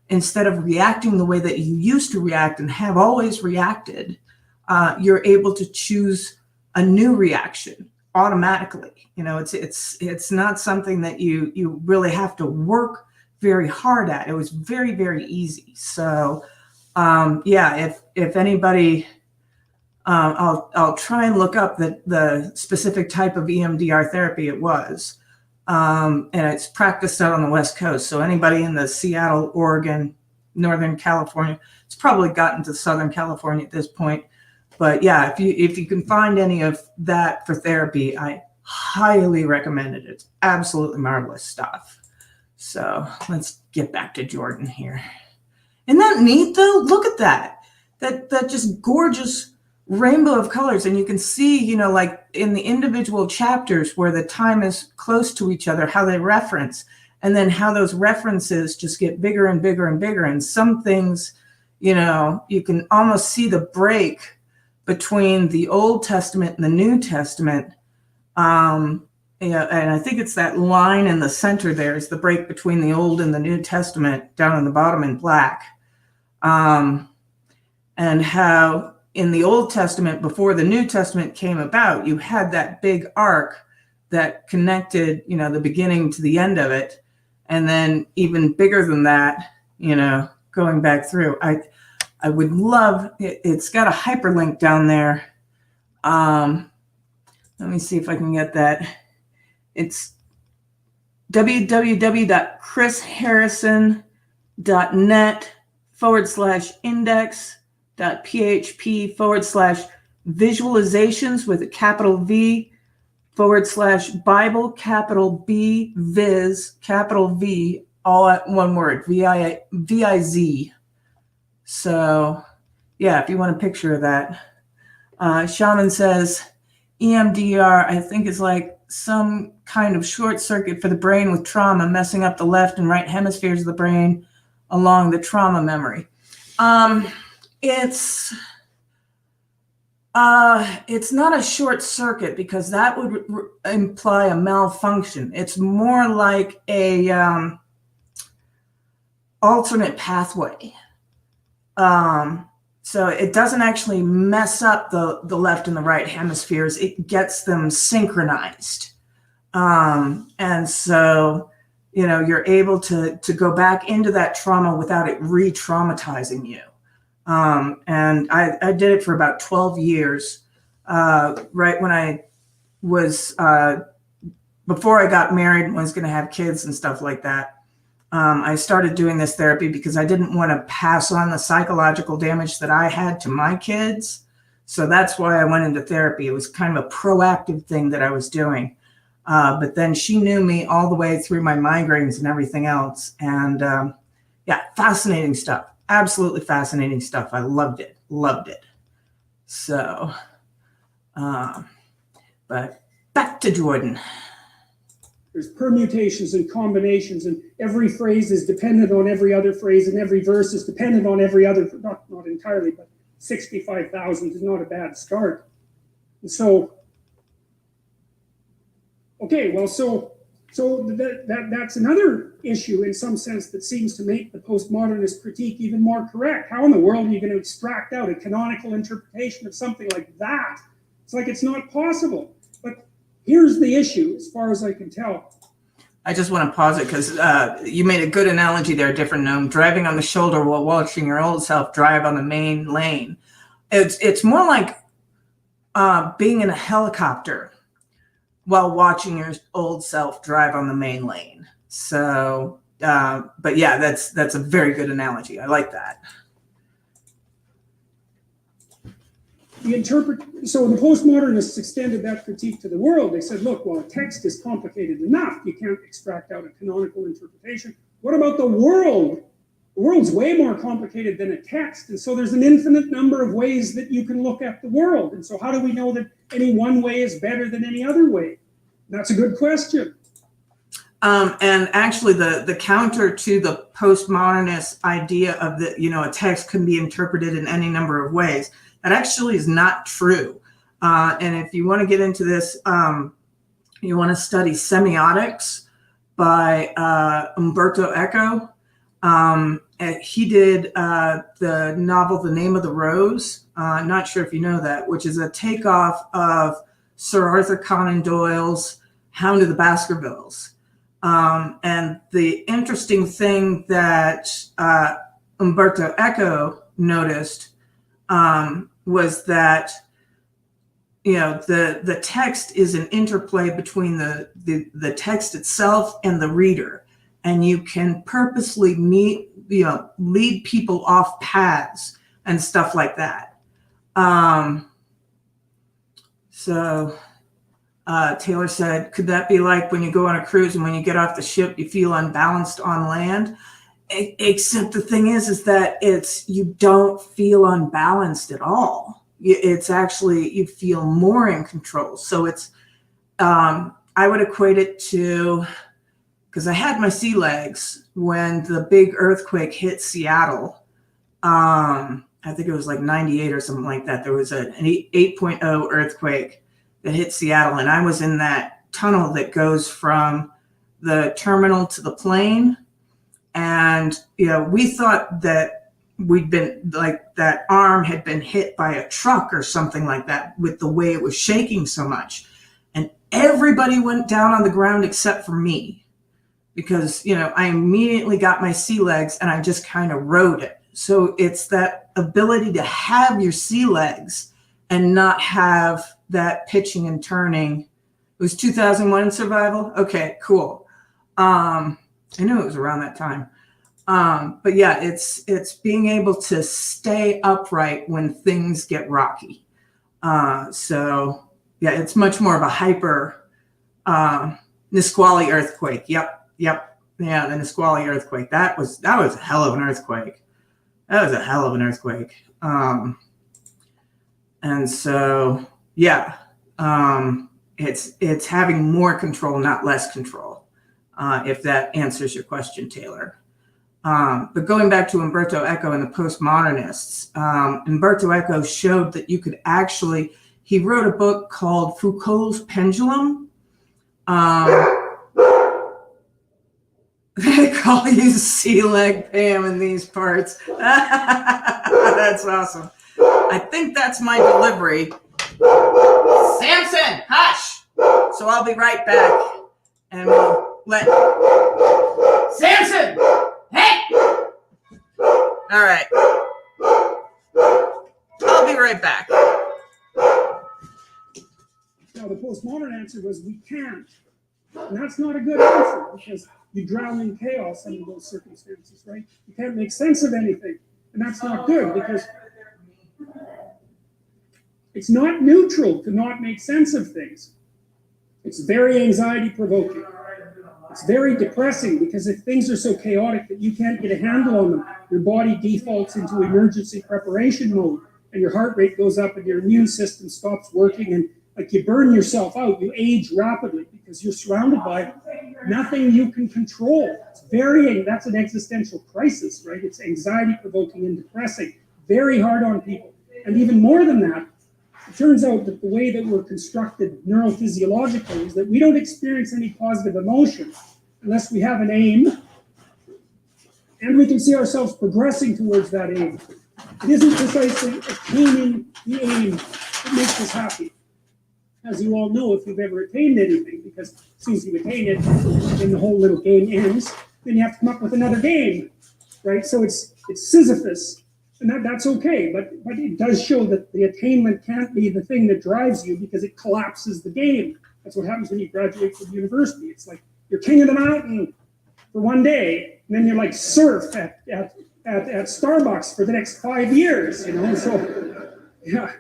instead of reacting the way that you used to react and have always reacted, you're able to choose a new reaction automatically. It's not something that you really have to work very hard at. It was very, very easy. So if anybody, I'll try and look up the specific type of EMDR therapy it was. And it's practiced out on the West Coast. So anybody in the Seattle, Oregon, Northern California, it's probably gotten to Southern California at this point. But yeah, if you can find any of that for therapy, I highly recommend it. It's absolutely marvelous stuff. So let's get back to Jordan here. Isn't that neat though? Look at that. That just gorgeous rainbow of colors. And you can see, like in the individual chapters where the time is close to each other, how they reference, and then how those references just get bigger and bigger and bigger. And some things, you can almost see the break between the Old Testament and the New Testament. And I think it's that line in the center there is the break between the Old and the New Testament down on the bottom in black. And how in the Old Testament, before the New Testament came about, you had that big arc that connected, the beginning to the end of it. And then even bigger than that, going back through. I would love, it's got a hyperlink down there. Let me see if I can get that. It's www.chrisharrison.net/index.php/visualizations with a capital V /Bible, capital B, Viz, capital V, all at one word, VIZ. So, yeah, if you want a picture of that. Shaman says, EMDR, I think, is like some kind of short circuit for the brain with trauma, messing up the left and right hemispheres of the brain along the trauma memory. It's not a short circuit because that would imply a malfunction. It's more like a alternate pathway. So it doesn't actually mess up the left and the right hemispheres. It gets them synchronized. And so, you're able to go back into that trauma without it re-traumatizing you. And I did it for about 12 years, right when I was, before I got married and was going to have kids and stuff like that. I started doing this therapy because I didn't want to pass on the psychological damage that I had to my kids. So that's why I went into therapy. It was kind of a proactive thing that I was doing. But then she knew me all the way through my migraines and everything else. And fascinating stuff. Absolutely fascinating stuff. I loved it. So, but back to Jordan. There's permutations and combinations, and every phrase is dependent on every other phrase, and every verse is dependent on every other, not entirely, but 65,000 is not a bad start. And so, okay, well, so that's another issue in some sense that seems to make the postmodernist critique even more correct. How in the world are you going to extract out a canonical interpretation of something like that? It's like it's not possible. But here's the issue, as far as I can tell. I just want to pause it because you made a good analogy there, different gnome. Driving on the shoulder while watching your old self drive on the main lane. It's more like being in a helicopter while watching your old self drive on the main lane. So, but yeah, that's a very good analogy. I like that. So the postmodernists extended that critique to the world. They said, look, well, a text is complicated enough. You can't extract out a canonical interpretation. What about the world? The world's way more complicated than a text. And so there's an infinite number of ways that you can look at the world. And so how do we know that any one way is better than any other way? That's a good question. And actually the counter to the postmodernist idea of a text can be interpreted in any number of ways. That actually is not true. And if you want to get into this, you want to study semiotics by Umberto Eco. He did the novel The Name of the Rose. Not sure if you know that, which is a takeoff of Sir Arthur Conan Doyle's Hound of the Baskervilles. And the interesting thing that Umberto Eco noticed was that the text is an interplay between the text itself and the reader, and you can purposely lead people off paths and stuff like that. So Taylor said, could that be like when you go on a cruise and when you get off the ship you feel unbalanced on land? Except the thing is that you don't feel unbalanced at all. It's actually, you feel more in control. So it's, I would equate it to, because I had my sea legs when the big earthquake hit Seattle. I think it was like 98 or something like that. There was an 8.0 earthquake that hit Seattle, and I was in that tunnel that goes from the terminal to the plane. And, we thought that we'd been like that arm had been hit by a truck or something like that with the way it was shaking so much. And everybody went down on the ground except for me because, I immediately got my sea legs and I just kind of rode it. So it's that ability to have your sea legs and not have that pitching and turning. It was 2001 survival. Okay, cool. I knew it was around that time. But yeah, it's being able to stay upright when things get rocky. So yeah, it's much more of a hyper Nisqually earthquake. Yep. Yeah, the Nisqually earthquake. That was a hell of an earthquake. And so yeah, It's having more control, not less control, if that answers your question, Taylor. But going back to Umberto Eco and the postmodernists, Umberto Eco showed that you could actually, he wrote a book called Foucault's Pendulum. They call you sea leg Pam in these parts. That's awesome. I think that's my delivery. Samson, hush! So I'll be right back. And we'll let... Samson! Hey! All right. I'll be right back. Now, the postmodern answer was we can't. And that's not a good answer because you drown in chaos under those circumstances, right? You can't make sense of anything. And that's not good because it's not neutral to not make sense of things. It's very anxiety provoking. It's very depressing because if things are so chaotic that you can't get a handle on them, your body defaults into emergency preparation mode and your heart rate goes up and your immune system stops working and like you burn yourself out, you age rapidly because you're surrounded by nothing you can control. It's that's an existential crisis, right? It's anxiety provoking and depressing, very hard on people. And even more than that, it turns out that the way that we're constructed neurophysiologically is that we don't experience any positive emotion unless we have an aim and we can see ourselves progressing towards that aim. It isn't precisely attaining the aim that makes us happy. As you all know, if you've ever attained anything, because as soon as you attain it, then the whole little game ends, then you have to come up with another game, right? So it's Sisyphus, and that's okay, but it does show that the attainment can't be the thing that drives you because it collapses the game. That's what happens when you graduate from university. It's like you're king of the mountain for one day, and then you're like surf at Starbucks for the next 5 years, you know? So, yeah.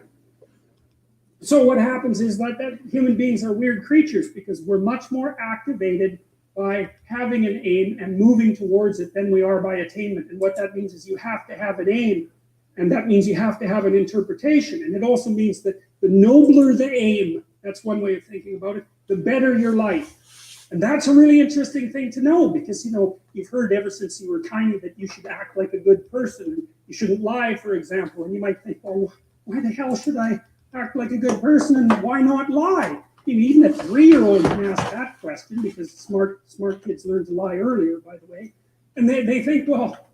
So what happens is that human beings are weird creatures because we're much more activated by having an aim and moving towards it than we are by attainment. And what that means is you have to have an aim, and that means you have to have an interpretation. And it also means that the nobler the aim, that's one way of thinking about it, the better your life. And that's a really interesting thing to know because, you know, you've heard ever since you were tiny that you should act like a good person. You shouldn't lie, for example. And you might think, oh, why the hell should I act like a good person and why not lie? Even a 3-year-old can ask that question because smart kids learn to lie earlier, by the way. And they think, well,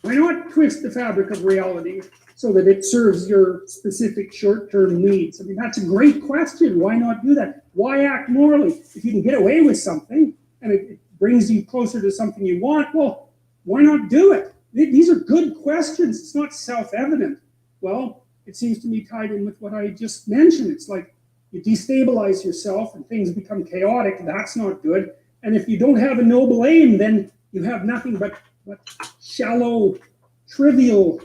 why not twist the fabric of reality so that it serves your specific short-term needs? I mean, that's a great question. Why not do that? Why act morally? If you can get away with something and it brings you closer to something you want, well, why not do it? These are good questions. It's not self-evident. Well, it seems to me tied in with what I just mentioned. It's like you destabilize yourself and things become chaotic. That's not good. And if you don't have a noble aim, then you have nothing but shallow, trivial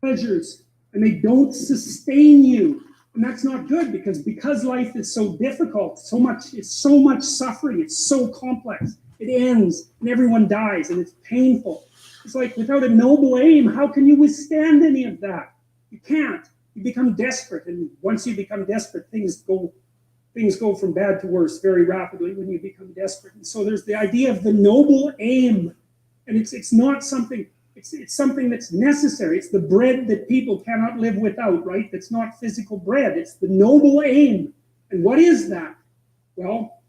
pleasures, and they don't sustain you. And that's not good because life is so difficult, it's so much suffering, it's so complex. It ends and everyone dies and it's painful. It's like without a noble aim, how can you withstand any of that? You can't. You become desperate, and once you become desperate, things go from bad to worse very rapidly when you become desperate. And so there's the idea of the noble aim, and it's not something. It's something that's necessary. It's the bread that people cannot live without, right? It's not physical bread. It's the noble aim. And what is that? Well,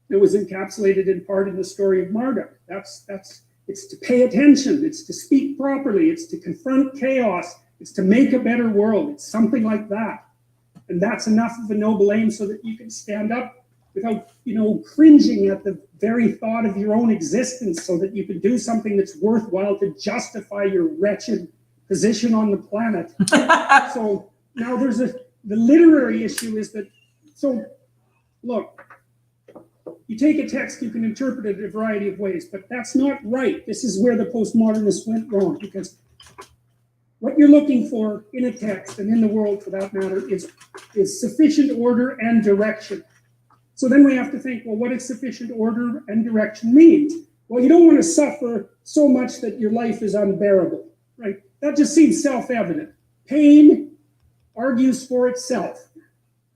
it was encapsulated in part in the story of Marduk. It's to pay attention. It's to speak properly. It's to confront chaos. It's to make a better world. It's something like that. And that's enough of a noble aim so that you can stand up without, cringing at the very thought of your own existence so that you can do something that's worthwhile to justify your wretched position on the planet. So now the literary issue is that, so look, you take a text, you can interpret it a variety of ways, but that's not right. This is where the postmodernists went wrong because what you're looking for in a text and in the world, for that matter, is sufficient order and direction. So then we have to think, well, what does sufficient order and direction mean? Well, you don't want to suffer so much that your life is unbearable, right? That just seems self-evident. Pain argues for itself.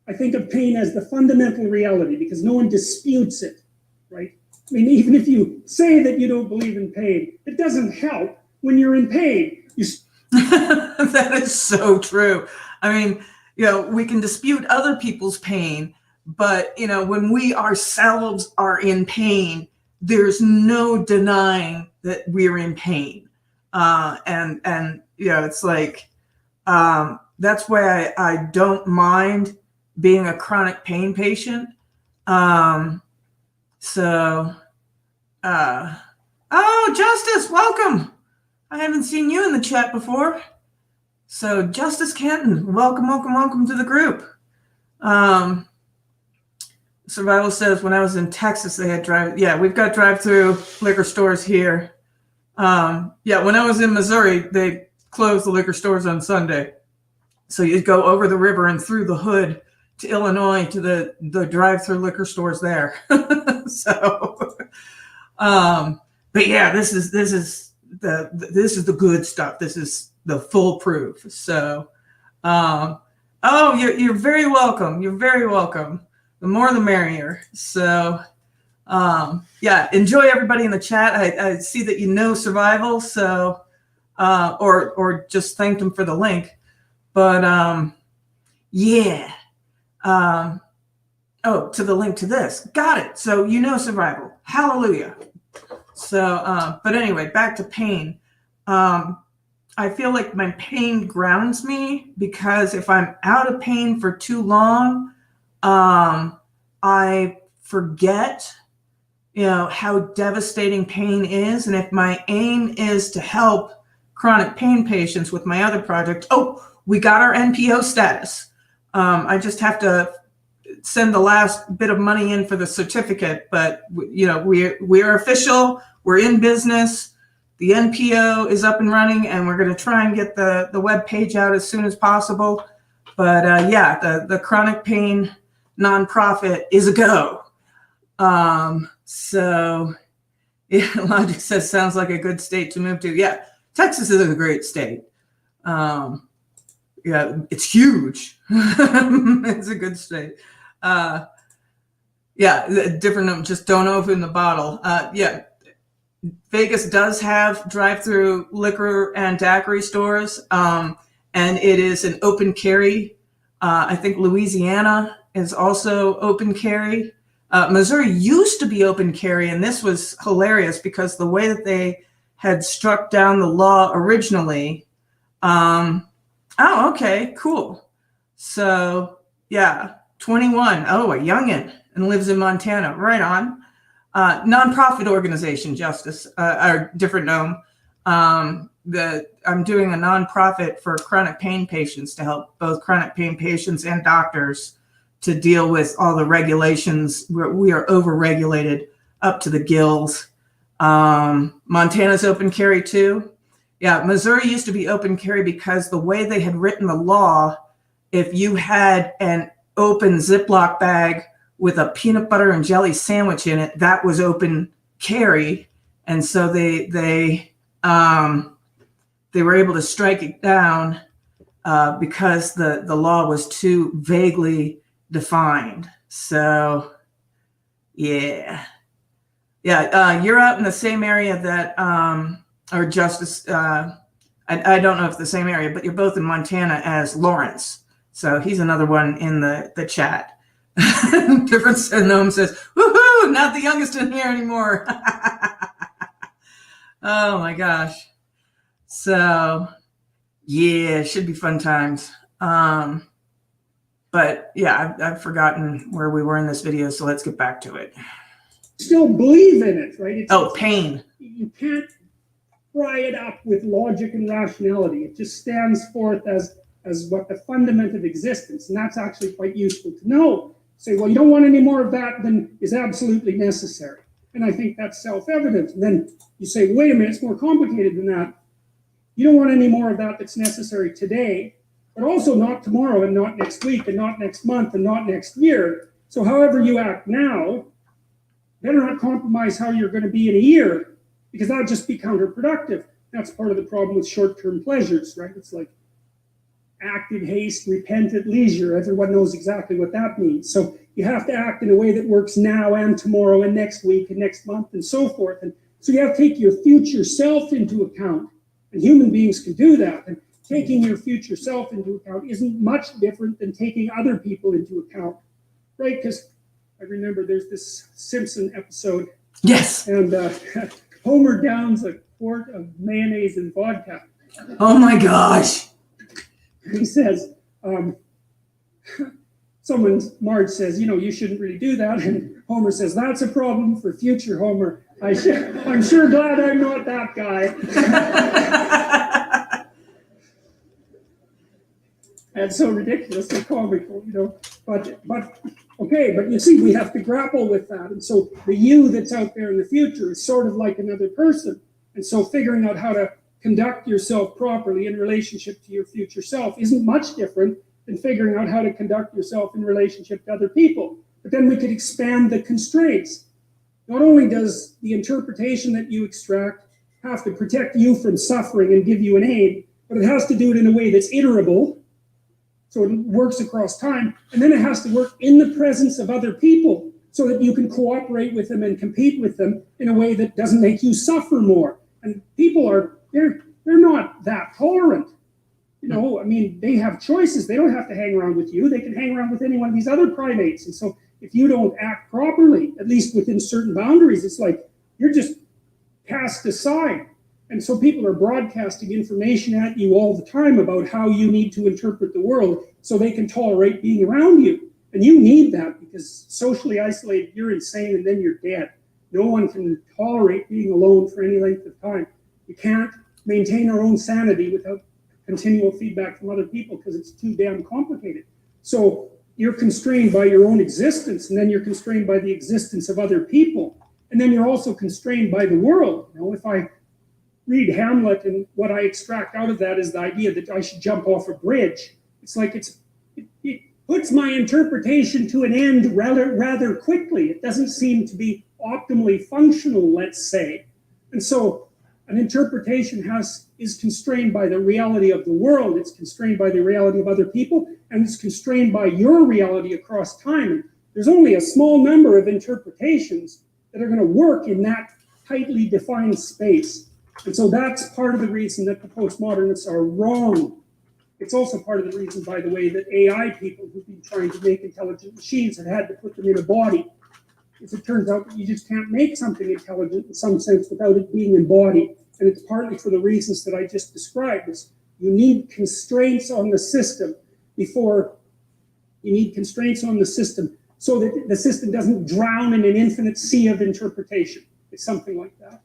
I think of pain as the fundamental reality because no one disputes it, right? I mean, even if you say that you don't believe in pain, it doesn't help when you're in pain. That is so true. I mean, we can dispute other people's pain, but, when we ourselves are in pain, there's no denying that we're in pain. And it's like, that's why I don't mind being a chronic pain patient. Oh, Justice, welcome. I haven't seen you in the chat before. So Justice Kenton, welcome to the group. Survival says, when I was in Texas, they had we've got drive-through liquor stores here. When I was in Missouri, they closed the liquor stores on Sunday. So you'd go over the river and through the hood to Illinois to the drive-through liquor stores there. But yeah, this is the good stuff. This is the foolproof. So, you're very welcome. You're very welcome. The more the merrier. So, enjoy everybody in the chat. I see that Survival. So, or just thanked them for the link. But to the link to this. Got it. So Survival. Hallelujah. So, but anyway, back to pain. I feel like my pain grounds me because if I'm out of pain for too long, I forget, how devastating pain is. And if my aim is to help chronic pain patients with my other project, we got our NPO status. I just have to send the last bit of money in for the certificate, but we're official. We're in business. The NPO is up and running, and we're going to try and get the web page out as soon as possible. But the chronic pain nonprofit is a go. Logic says sounds like a good state to move to. Yeah, Texas is a great state. It's huge. It's a good state. Different. Just don't open the bottle. Vegas does have drive-through liquor and daiquiri stores, and it is an open carry. I think Louisiana is also open carry. Missouri used to be open carry, and this was hilarious because the way that they had struck down the law originally. Okay, cool. So 21. Oh, a youngin' and lives in Montana. Right on. Nonprofit organization, Justice, or different gnome. I'm doing a nonprofit for chronic pain patients to help both chronic pain patients and doctors to deal with all the regulations. We are over-regulated up to the gills. Montana's open carry too. Yeah, Missouri used to be open carry because the way they had written the law, if you had an open Ziploc bag with a peanut butter and jelly sandwich in it, that was open carry. And so they were able to strike it down because the law was too vaguely defined. So, you're out in the same area that, or Justice, I don't know if the same area, but you're both in Montana as Lawrence. So he's another one in the chat. Different gnome says, woohoo, not the youngest in here anymore. Oh my gosh. So should be fun times. But I've forgotten where we were in this video, so let's get back to it. Still believe in it, right? Pain. You can't fry it up with logic and rationality. It just stands forth as what the fundament of existence, and that's actually quite useful to know. Say, well, you don't want any more of that than is absolutely necessary. And I think that's self-evident. And then you say, wait a minute, it's more complicated than that. You don't want any more of that that's necessary today, but also not tomorrow and not next week and not next month and not next year. So however you act now, better not compromise how you're going to be in a year, because that would just be counterproductive. That's part of the problem with short-term pleasures, right? It's like, act in haste, repent at leisure. Everyone knows exactly what that means. So you have to act in a way that works now and tomorrow and next week and next month and so forth. And so you have to take your future self into account. And human beings can do that. And taking your future self into account isn't much different than taking other people into account, right? Because I remember there's this Simpson episode. Yes. And Homer downs a quart of mayonnaise and vodka. Oh my gosh. He says, Marge says, you shouldn't really do that. And Homer says, that's a problem for future Homer. I'm sure glad I'm not that guy. That's so ridiculously comical, But you see, we have to grapple with that. And so the you that's out there in the future is sort of like another person. And so figuring out how to conduct yourself properly in relationship to your future self isn't much different than figuring out how to conduct yourself in relationship to other people. But then we could expand the constraints. Not only does the interpretation that you extract have to protect you from suffering and give you an aid, but it has to do it in a way that's iterable, so it works across time, and then it has to work in the presence of other people so that you can cooperate with them and compete with them in a way that doesn't make you suffer more. And people they're not that tolerant. They have choices. They don't have to hang around with you. They can hang around with any one of these other primates. And so if you don't act properly, at least within certain boundaries, it's like you're just cast aside. And so people are broadcasting information at you all the time about how you need to interpret the world so they can tolerate being around you. And you need that because socially isolated, you're insane and then you're dead. No one can tolerate being alone for any length of time. You can't maintain our own sanity without continual feedback from other people because it's too damn complicated. So you're constrained by your own existence, and then you're constrained by the existence of other people. And then you're also constrained by the world. If I read Hamlet and what I extract out of that is the idea that I should jump off a bridge, it's like it puts my interpretation to an end rather quickly. It doesn't seem to be optimally functional, let's say. And so an interpretation is constrained by the reality of the world, it's constrained by the reality of other people, and it's constrained by your reality across time. And there's only a small number of interpretations that are going to work in that tightly defined space. And so that's part of the reason that the postmodernists are wrong. It's also part of the reason, by the way, that AI people who've been trying to make intelligent machines have had to put them in a body. Because it turns out that you just can't make something intelligent in some sense without it being embodied. And it's partly for the reasons that I just described. You need constraints on the system so that the system doesn't drown in an infinite sea of interpretation. It's something like that.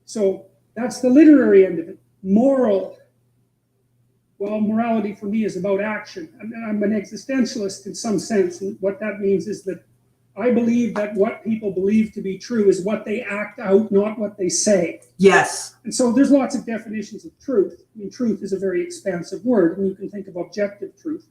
So that's the literary end of it. Moral. Well, morality for me is about action. I'm an existentialist in some sense, and what that means is that I believe that what people believe to be true is what they act out, not what they say. Yes. And so there's lots of definitions of truth. Truth is a very expansive word, and you can think of objective truth.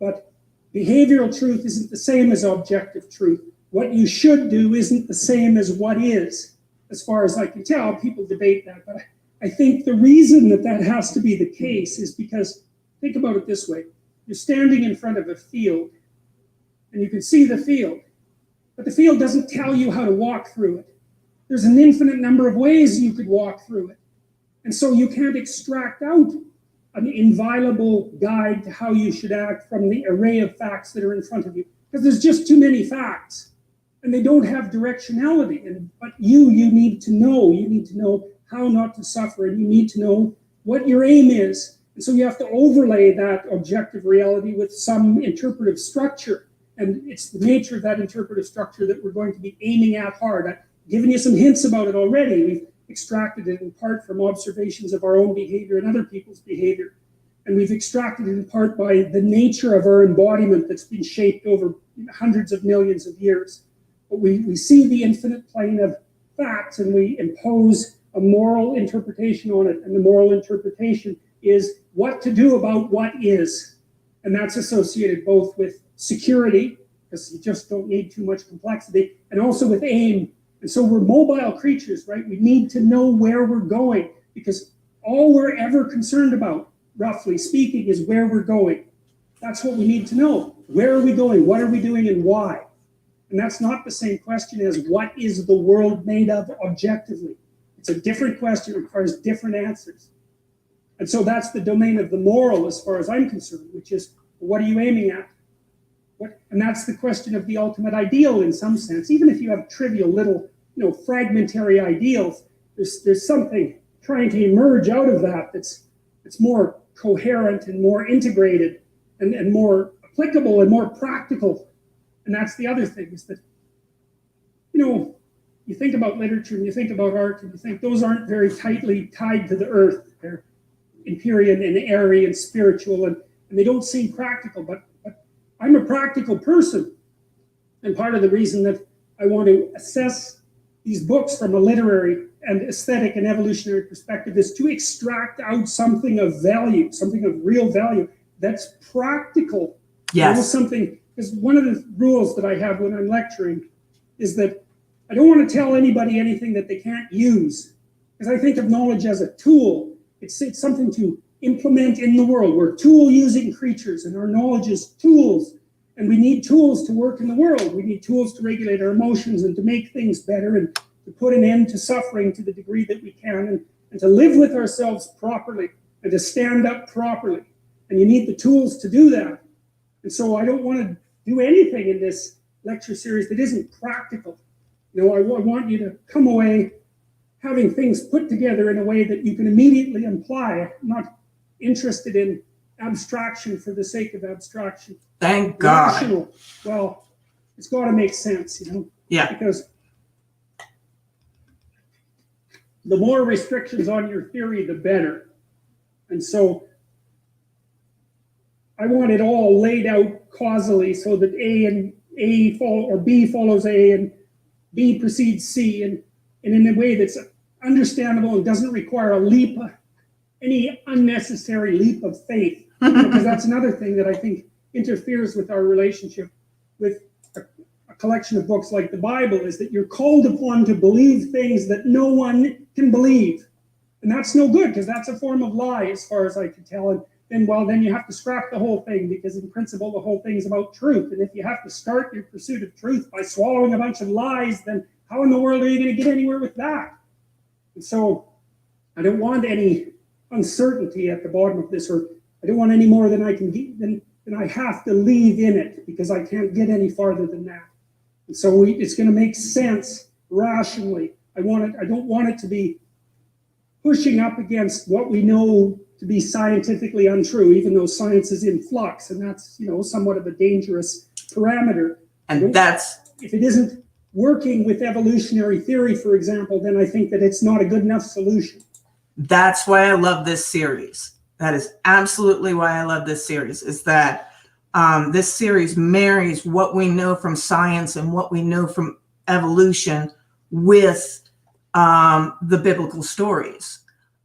But behavioral truth isn't the same as objective truth. What you should do isn't the same as what is. As far as I can tell, people debate that, but I think the reason that has to be the case is because, think about it this way. You're standing in front of a field, and you can see the field, but the field doesn't tell you how to walk through it. There's an infinite number of ways you could walk through it. And so you can't extract out an inviolable guide to how you should act from the array of facts that are in front of you, because there's just too many facts, and they don't have directionality. But you need to know. You need to know how not to suffer, and you need to know what your aim is. And so you have to overlay that objective reality with some interpretive structure. And it's the nature of that interpretive structure that we're going to be aiming at hard. I've given you some hints about it already. We've extracted it in part from observations of our own behavior and other people's behavior. And we've extracted it in part by the nature of our embodiment that's been shaped over hundreds of millions of years. But we see the infinite plane of facts, and we impose a moral interpretation on it. And the moral interpretation is what to do about what is. And that's associated both with security, because you just don't need too much complexity, and also with aim. And so we're mobile creatures, right? We need to know where we're going, because all we're ever concerned about, roughly speaking, is where we're going. That's what we need to know. Where are we going? What are we doing and why? And that's not the same question as what is the world made of objectively. It's a different question, it requires different answers. And so that's the domain of the moral as far as I'm concerned, which is, what are you aiming at? And that's the question of the ultimate ideal in some sense. Even if you have trivial little, fragmentary ideals, there's something trying to emerge out of that that's more coherent and more integrated and more applicable and more practical. And that's the other thing, is that, you think about literature and you think about art and you think those aren't very tightly tied to the earth. They're Empyrean and airy and spiritual, and they don't seem practical, but I'm a practical person. And part of the reason that I want to assess these books from a literary and aesthetic and evolutionary perspective is to extract out something of value, something of real value that's practical. Yes. Something, because one of the rules that I have when I'm lecturing is that I don't want to tell anybody anything that they can't use. Because I think of knowledge as a tool. It's something to implement in the world. We're tool-using creatures, and our knowledge is tools. And we need tools to work in the world. We need tools to regulate our emotions and to make things better and to put an end to suffering to the degree that we can, and to live with ourselves properly and to stand up properly. And you need the tools to do that. And so I don't want to do anything in this lecture series that isn't practical. I want you to come away having things put together in a way that you can immediately apply. I'm not interested in abstraction for the sake of abstraction. Thank God. Rational, well, it's got to make sense, Yeah. Because the more restrictions on your theory, the better. And so I want it all laid out causally so that B follows A and B precedes C, and in a way that's understandable and doesn't require any unnecessary leap of faith. Because that's another thing that I think interferes with our relationship with a collection of books like the Bible, is that you're called upon to believe things that no one can believe. And that's no good, because that's a form of lie as far as I can tell. And then you have to scrap the whole thing, because in principle the whole thing is about truth. And if you have to start your pursuit of truth by swallowing a bunch of lies, then how in the world are you going to get anywhere with that? And so I don't want any uncertainty at the bottom of this, or I don't want any more than I can get, than I have to leave in it, because I can't get any farther than that. And so it's going to make sense rationally. I don't want it to be pushing up against what we know to be scientifically untrue, even though science is in flux, and that's somewhat of a dangerous parameter. And if it isn't working with evolutionary theory, for example, then I think that it's not a good enough solution. That's why I love this series. That is absolutely why I love this series, is that this series marries what we know from science and what we know from evolution with the biblical stories.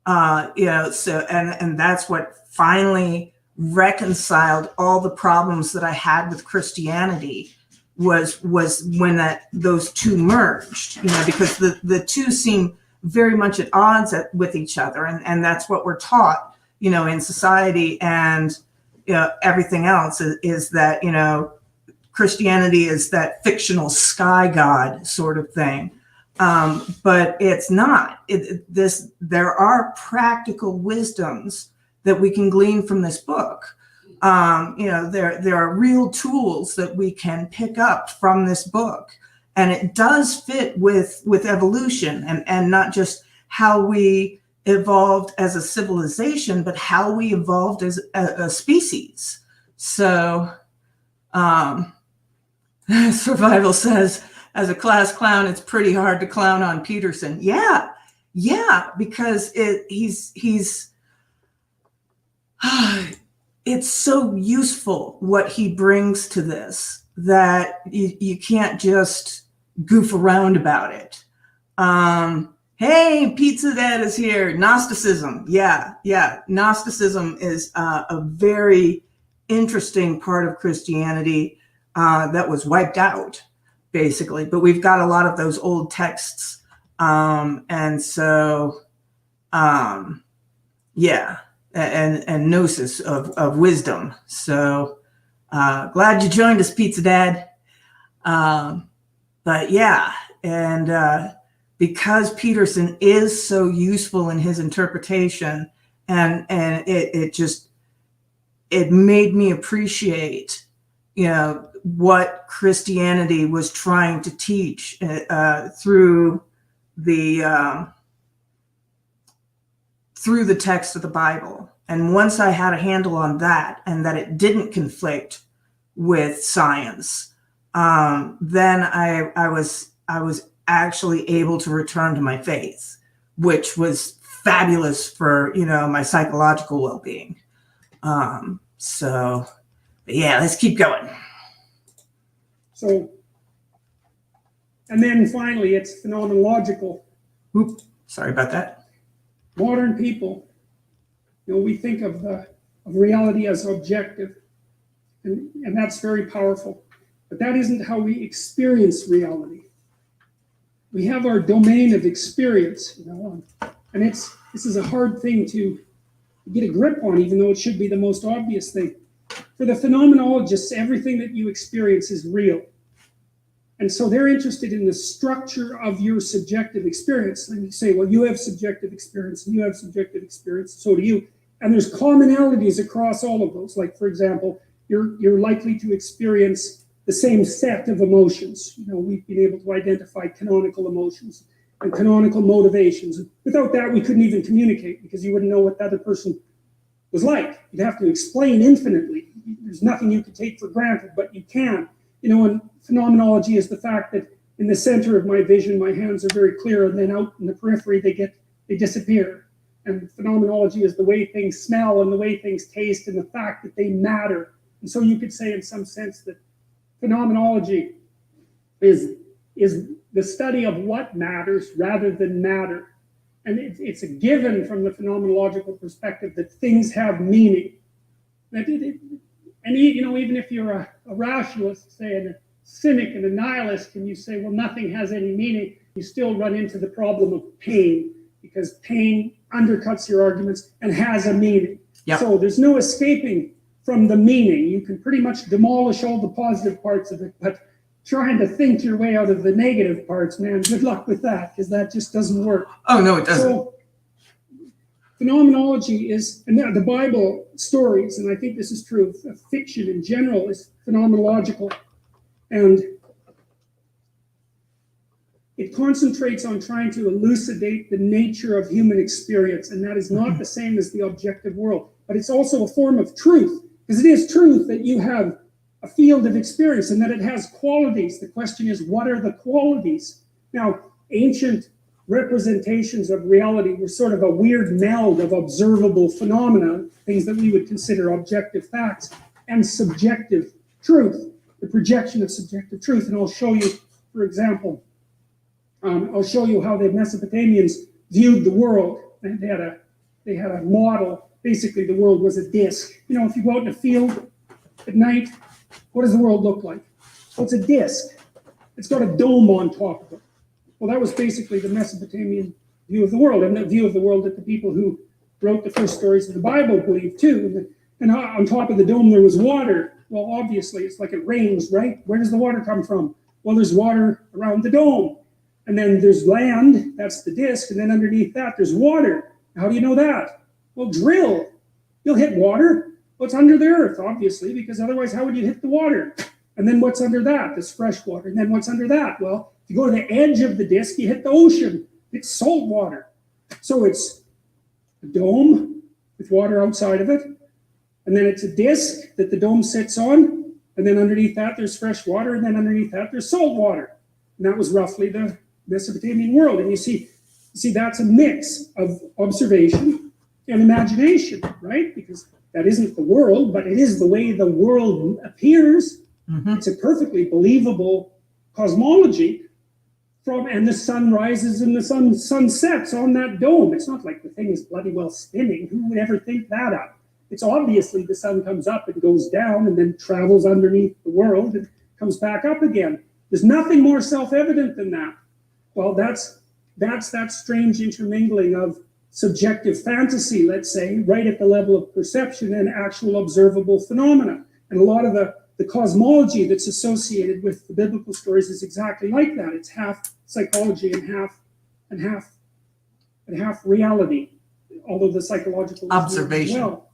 And that's what finally reconciled all the problems that I had with Christianity, was when those two merged, because the two seem very much at odds with each other, and that's what we're taught, in society and everything else is that Christianity is that fictional sky god sort of thing. But it's not. There are practical wisdoms that we can glean from this book. There are real tools that we can pick up from this book, and it does fit with evolution, and not just how we evolved as a civilization, but how we evolved as a species. So, Survival says, as a class clown, it's pretty hard to clown on Peterson. Yeah, because he's it's so useful what he brings to this that you can't just goof around about it. Hey, Pizza Dad is here. Gnosticism. Yeah. Gnosticism is a very interesting part of Christianity that was wiped out, basically. But we've got a lot of those old texts. And so, yeah. and gnosis of wisdom. So glad you joined us, Pizza Dad. But yeah, and because Peterson is so useful in his interpretation, and it made me appreciate, what Christianity was trying to teach through the text of the Bible. And once I had a handle on that, and that it didn't conflict with science, then I was actually able to return to my faith, which was fabulous for my psychological well-being. So yeah, let's keep going. So, and then finally, it's phenomenological. Oop, sorry about that. Modern people, we think of reality as objective, and that's very powerful. But that isn't how we experience reality. We have our domain of experience, and this is a hard thing to get a grip on, even though it should be the most obvious thing. For the phenomenologists, everything that you experience is real. And so they're interested in the structure of your subjective experience. And you say, well, you have subjective experience, and you have subjective experience, so do you. And there's commonalities across all of those. Like, for example, you're likely to experience the same set of emotions. We've been able to identify canonical emotions and canonical motivations. Without that, we couldn't even communicate, because you wouldn't know what the other person was like. You'd have to explain infinitely. There's nothing you could take for granted, but you can. And phenomenology is the fact that in the center of my vision, my hands are very clear, and then out in the periphery, they disappear. And phenomenology is the way things smell and the way things taste and the fact that they matter. And so you could say in some sense that phenomenology is the study of what matters rather than matter. And it's a given from the phenomenological perspective that things have meaning. And even if you're a rationalist, say, and a cynic and a nihilist, and you say, well, nothing has any meaning, you still run into the problem of pain, because pain undercuts your arguments and has a meaning. Yep. So there's no escaping from the meaning. You can pretty much demolish all the positive parts of it, but trying to think your way out of the negative parts, man, good luck with that, because that just doesn't work. Oh, no, it doesn't. So, phenomenology is, and the Bible stories, and I think this is true of fiction in general, is phenomenological. And it concentrates on trying to elucidate the nature of human experience, and that is not the same as the objective world. But it's also a form of truth, because it is truth that you have a field of experience and that it has qualities. The question is, what are the qualities? Now, ancient representations of reality were sort of a weird meld of observable phenomena, things that we would consider objective facts, and subjective truth, the projection of subjective truth. And I'll show you, for example, I'll show you how the Mesopotamians viewed the world. And they had a model. Basically, the world was a disc. If you go out in a field at night, what does the world look like? Well, it's a disc. It's got a dome on top of it. Well, that was basically the Mesopotamian view of the world, and the view of the world that the people who wrote the first stories of the Bible believed too. And on top of the dome there was water. Well, obviously, it's like it rains, right? Where does the water come from? Well, there's water around the dome. And then there's land, that's the disc, and then underneath that there's water. How do you know that? Well, drill. You'll hit water. What's under the earth, obviously, because otherwise how would you hit the water? And then what's under that? There's fresh water. And then what's under that? Well, if you go to the edge of the disc, you hit the ocean. It's salt water. So it's a dome with water outside of it. And then it's a disc that the dome sits on. And then underneath that, there's fresh water. And then underneath that, there's salt water. And that was roughly the Mesopotamian world. And you see that's a mix of observation and imagination, right? Because that isn't the world, but it is the way the world appears. Mm-hmm. It's a perfectly believable cosmology. And the sun rises and the sun sets on that dome. It's not like the thing is bloody well spinning. Who would ever think that up? It's obviously the sun comes up and goes down and then travels underneath the world and comes back up again. There's nothing more self-evident than that. Well, that's that strange intermingling of subjective fantasy, let's say, right at the level of perception and actual observable phenomena. And a lot of the cosmology that's associated with the biblical stories is exactly like that. It's half psychology and half reality, although the psychological observation. Well.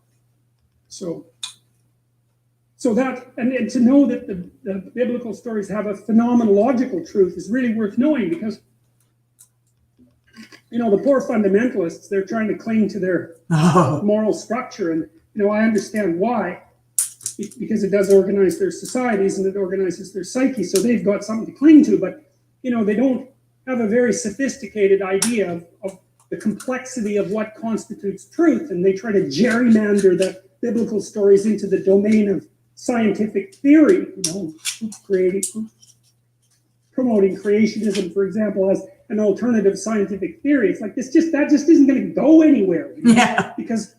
So that, and to know that the biblical stories have a phenomenological truth is really worth knowing, because the poor fundamentalists, they're trying to cling to their moral structure, and I understand why, because it does organize their societies and it organizes their psyche, so they've got something to cling to, but they don't have a very sophisticated idea of the complexity of what constitutes truth, and they try to gerrymander the biblical stories into the domain of scientific theory, promoting creationism, for example, as an alternative scientific theory. It's like that just isn't going to go anywhere. Yeah. Because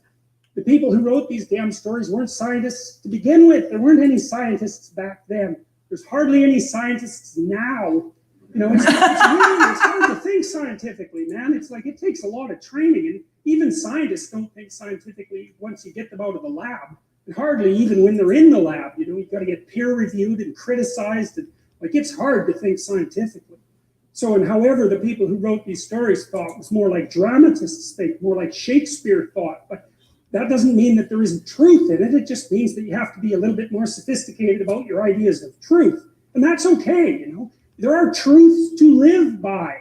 the people who wrote these damn stories weren't scientists to begin with. There weren't any scientists back then. There's hardly any scientists now. It's hard to think scientifically, man. It's like it takes a lot of training, and even scientists don't think scientifically once you get them out of the lab. And hardly even when they're in the lab. You've got to get peer reviewed and criticized, and it's hard to think scientifically. So, and however the people who wrote these stories thought was more like dramatists think, more like Shakespeare thought. But that doesn't mean that there isn't truth in it. It just means that you have to be a little bit more sophisticated about your ideas of truth. And that's okay, There are truths to live by.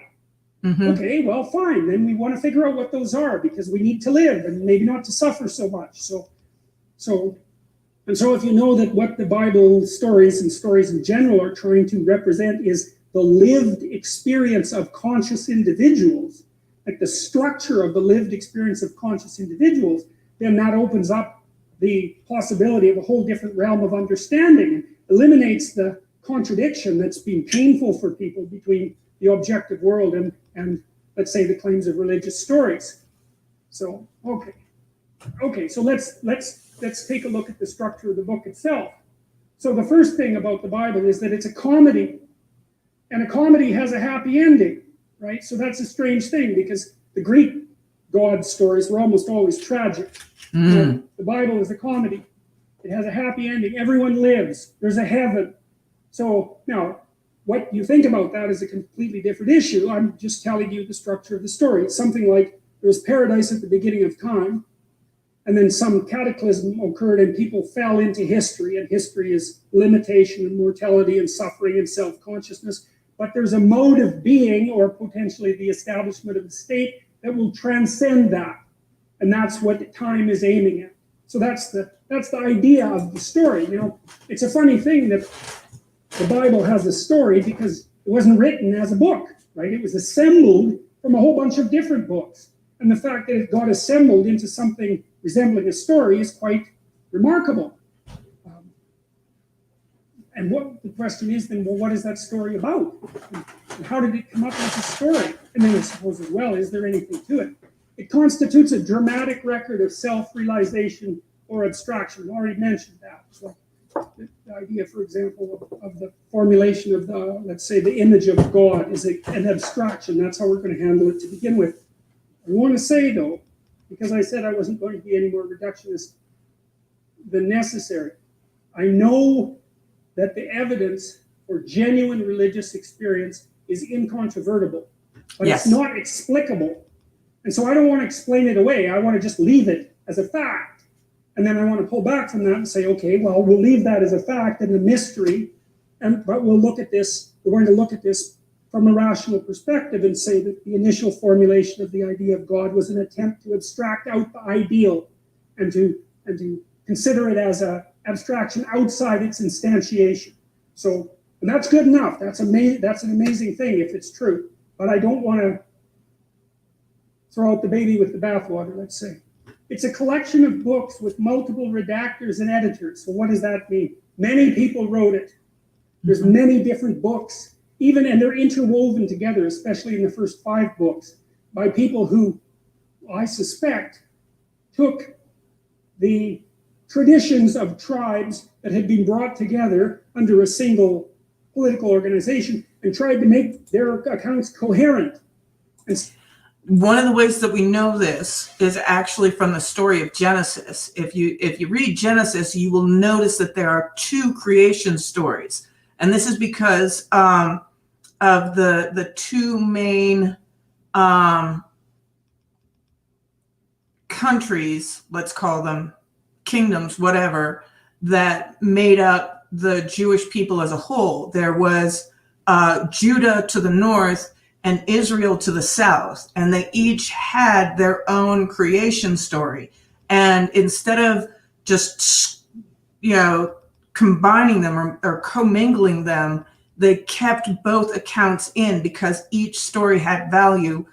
Mm-hmm. Okay, well, fine. Then we want to figure out what those are, because we need to live and maybe not to suffer so much. So if you know that what the Bible stories and stories in general are trying to represent is the lived experience of conscious individuals, like the structure of the lived experience of conscious individuals, then that opens up the possibility of a whole different realm of understanding and eliminates the contradiction that's been painful for people between the objective world and let's say the claims of religious stories. So, okay, so let's take a look at the structure of the book itself. So the first thing about the Bible is that it's a comedy, and a comedy has a happy ending, right? So that's a strange thing, because the Greek God stories were almost always tragic. The Bible is a comedy. It has a happy ending. Everyone lives. There's a heaven. So now, what you think about that is a completely different issue. I'm just telling you the structure of the story. It's something like there was paradise at the beginning of time, and then some cataclysm occurred and people fell into history, and history is limitation and mortality and suffering and self-consciousness. But there's a mode of being, or potentially the establishment of a state, that will transcend that. And that's what time is aiming at. So that's the idea of the story. It's a funny thing that the Bible has a story because it wasn't written as a book, right? It was assembled from a whole bunch of different books. And the fact that it got assembled into something resembling a story is quite remarkable. And what the question is then, well, what is that story about? And how did it come up as a story? And then I suppose as well, is there anything to it? It constitutes a dramatic record of self-realization or abstraction. I already mentioned that. So the idea, for example, of the formulation of the, let's say, the image of God is an abstraction. That's how we're going to handle it to begin with. I want to say, though, because I said I wasn't going to be any more reductionist than necessary, I know that the evidence for genuine religious experience is incontrovertible, but It's not explicable. And so I don't want to explain it away. I want to just leave it as a fact. And then I want to pull back from that and say, okay, well, we'll leave that as a fact and a mystery, but we'll look at this, we're going to look at this from a rational perspective and say that the initial formulation of the idea of God was an attempt to abstract out the ideal and to consider it as an abstraction outside its instantiation. So, and that's good enough. That's an amazing thing if it's true. But I don't want to throw out the baby with the bathwater, let's say. It's a collection of books with multiple redactors and editors. So what does that mean? Many people wrote it. There's many different books, and they're interwoven together, especially in the first 5 books, by people who, I suspect, took the traditions of tribes that had been brought together under a single political organization and tried to make their accounts coherent. one of the ways that we know this is actually from the story of Genesis. If you read Genesis, you will notice that there are two creation stories, and this is because of the two main countries, let's call them kingdoms, whatever, that made up the Jewish people as a whole. There was Judah to the north and Israel to the south, and they each had their own creation story. And instead of just, combining them or commingling them, they kept both accounts in because each story had value,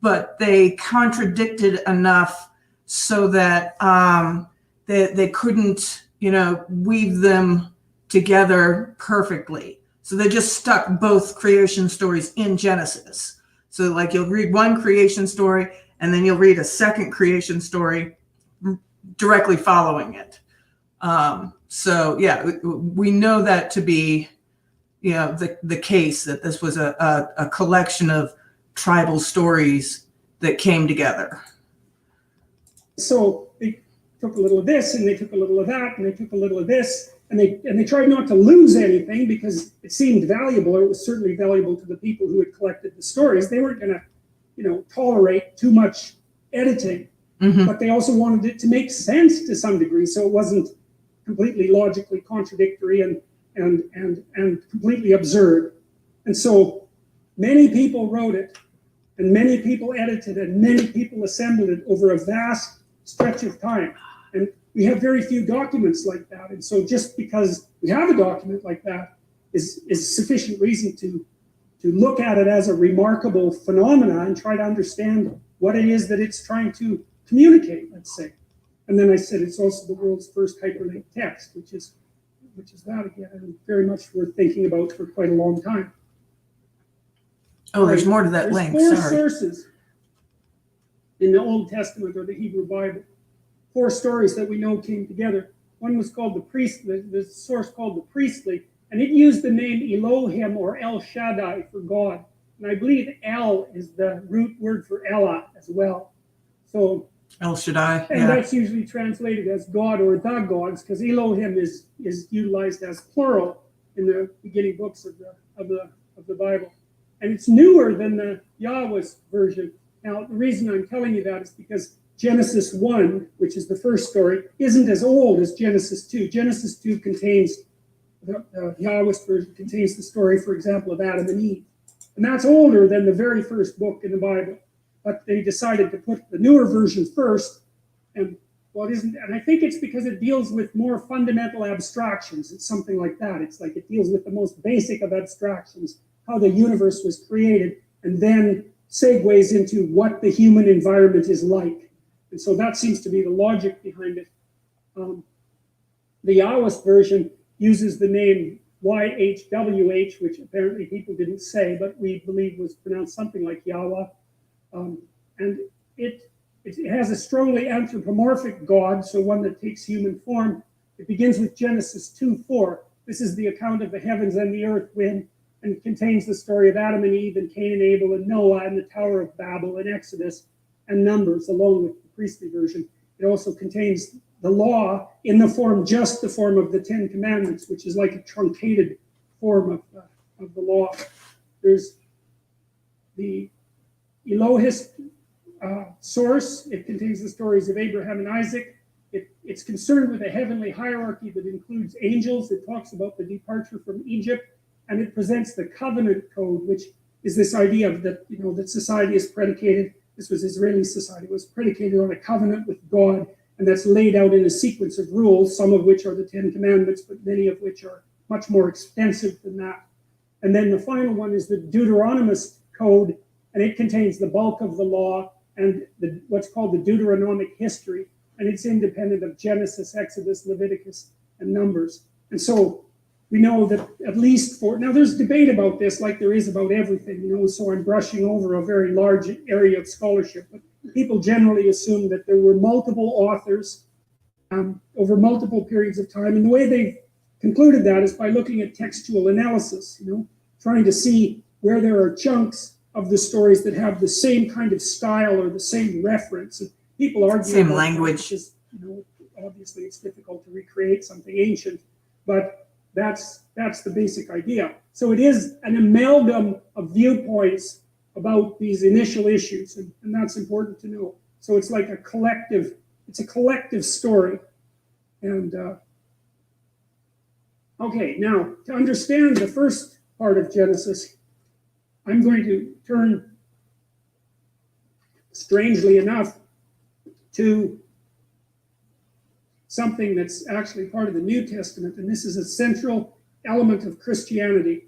but they contradicted enough so that they couldn't, weave them together perfectly. So they just stuck both creation stories in Genesis. So like you'll read one creation story and then you'll read a second creation story directly following it. So yeah, we know that to be, the case, that this was a collection of tribal stories that came together. So they took a little of this, and they took a little of that, and they took a little of this, and they tried not to lose anything because it seemed valuable, or it was certainly valuable to the people who had collected the stories. They weren't going to, tolerate too much editing, but they also wanted it to make sense to some degree, so it wasn't completely logically contradictory and completely absurd. And so many people wrote it, and many people edited it, and many people assembled it over a vast stretch of time. And we have very few documents like that. And so just because we have a document like that is sufficient reason to look at it as a remarkable phenomena and try to understand what it is that it's trying to communicate, let's say. And then I said it's also the world's first hyperlinked text, which is that again, and very much worth thinking about for quite a long time. Oh, there's more to that link. There's four sources in the Old Testament or the Hebrew Bible. 4 stories that we know came together. One was called the source called the priestly, and it used the name Elohim or El Shaddai for God. And I believe El is the root word for Ella as well. So El Shaddai, and that's usually translated as God or the gods, because Elohim is utilized as plural in the beginning books of the Bible. And it's newer than the Yahweh version. Now, the reason I'm telling you that is because Genesis 1, which is the first story, isn't as old as Genesis 2. Genesis 2 contains, the Yahweh version contains the story, for example, of Adam and Eve. And that's older than the very first book in the Bible. But they decided to put the newer version first. And and I think it's because it deals with more fundamental abstractions. It's something like that. It's like it deals with the most basic of abstractions, how the universe was created, and then segues into what the human environment is like. And so that seems to be the logic behind it. The Yahweh version uses the name YHWH, which apparently people didn't say, but we believe was pronounced something like Yahweh. And it has a strongly anthropomorphic God, so one that takes human form. It begins with Genesis 2:4. This is the account of the heavens and the earth when, and it contains the story of Adam and Eve and Cain and Abel and Noah and the Tower of Babel and Exodus and Numbers, along with the priestly version. It also contains the law in just the form of the 10 Commandments, which is like a truncated form of the law. There's the Elohist source. It contains the stories of Abraham and Isaac. It's concerned with a heavenly hierarchy that includes angels. It talks about the departure from Egypt, and it presents the covenant code, which is this idea of that society is predicated. This was Israeli society, was predicated on a covenant with God, and that's laid out in a sequence of rules, some of which are the 10 Commandments, but many of which are much more extensive than that. And then the final one is the Deuteronomist code, and it contains the bulk of the law and what's called the Deuteronomic history, and it's independent of Genesis, Exodus, Leviticus, and Numbers. And so we know that at least now there's debate about this like there is about everything, so I'm brushing over a very large area of scholarship, but people generally assume that there were multiple authors over multiple periods of time, and the way they concluded that is by looking at textual analysis, trying to see where there are chunks of the stories that have the same kind of style or the same reference. And people argue same about language. That because, obviously it's difficult to recreate something ancient, but that's the basic idea. So it is an amalgam of viewpoints about these initial issues, and that's important to know. So it's like a collective story. And okay, now to understand the first part of Genesis, I'm going to turn, strangely enough, to something that's actually part of the New Testament, and this is a central element of Christianity.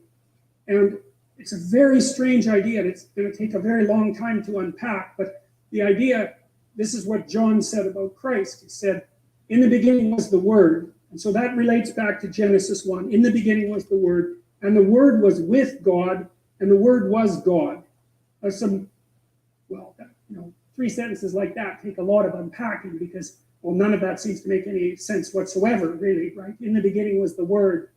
And it's a very strange idea, and it's going to take a very long time to unpack, but the idea, this is what John said about Christ. He said, in the beginning was the Word, and so that relates back to Genesis 1. In the beginning was the Word, and the Word was with God, and the Word was God. There's some, three sentences like that take a lot of unpacking because, well, none of that seems to make any sense whatsoever, really, right? In the beginning was the Word,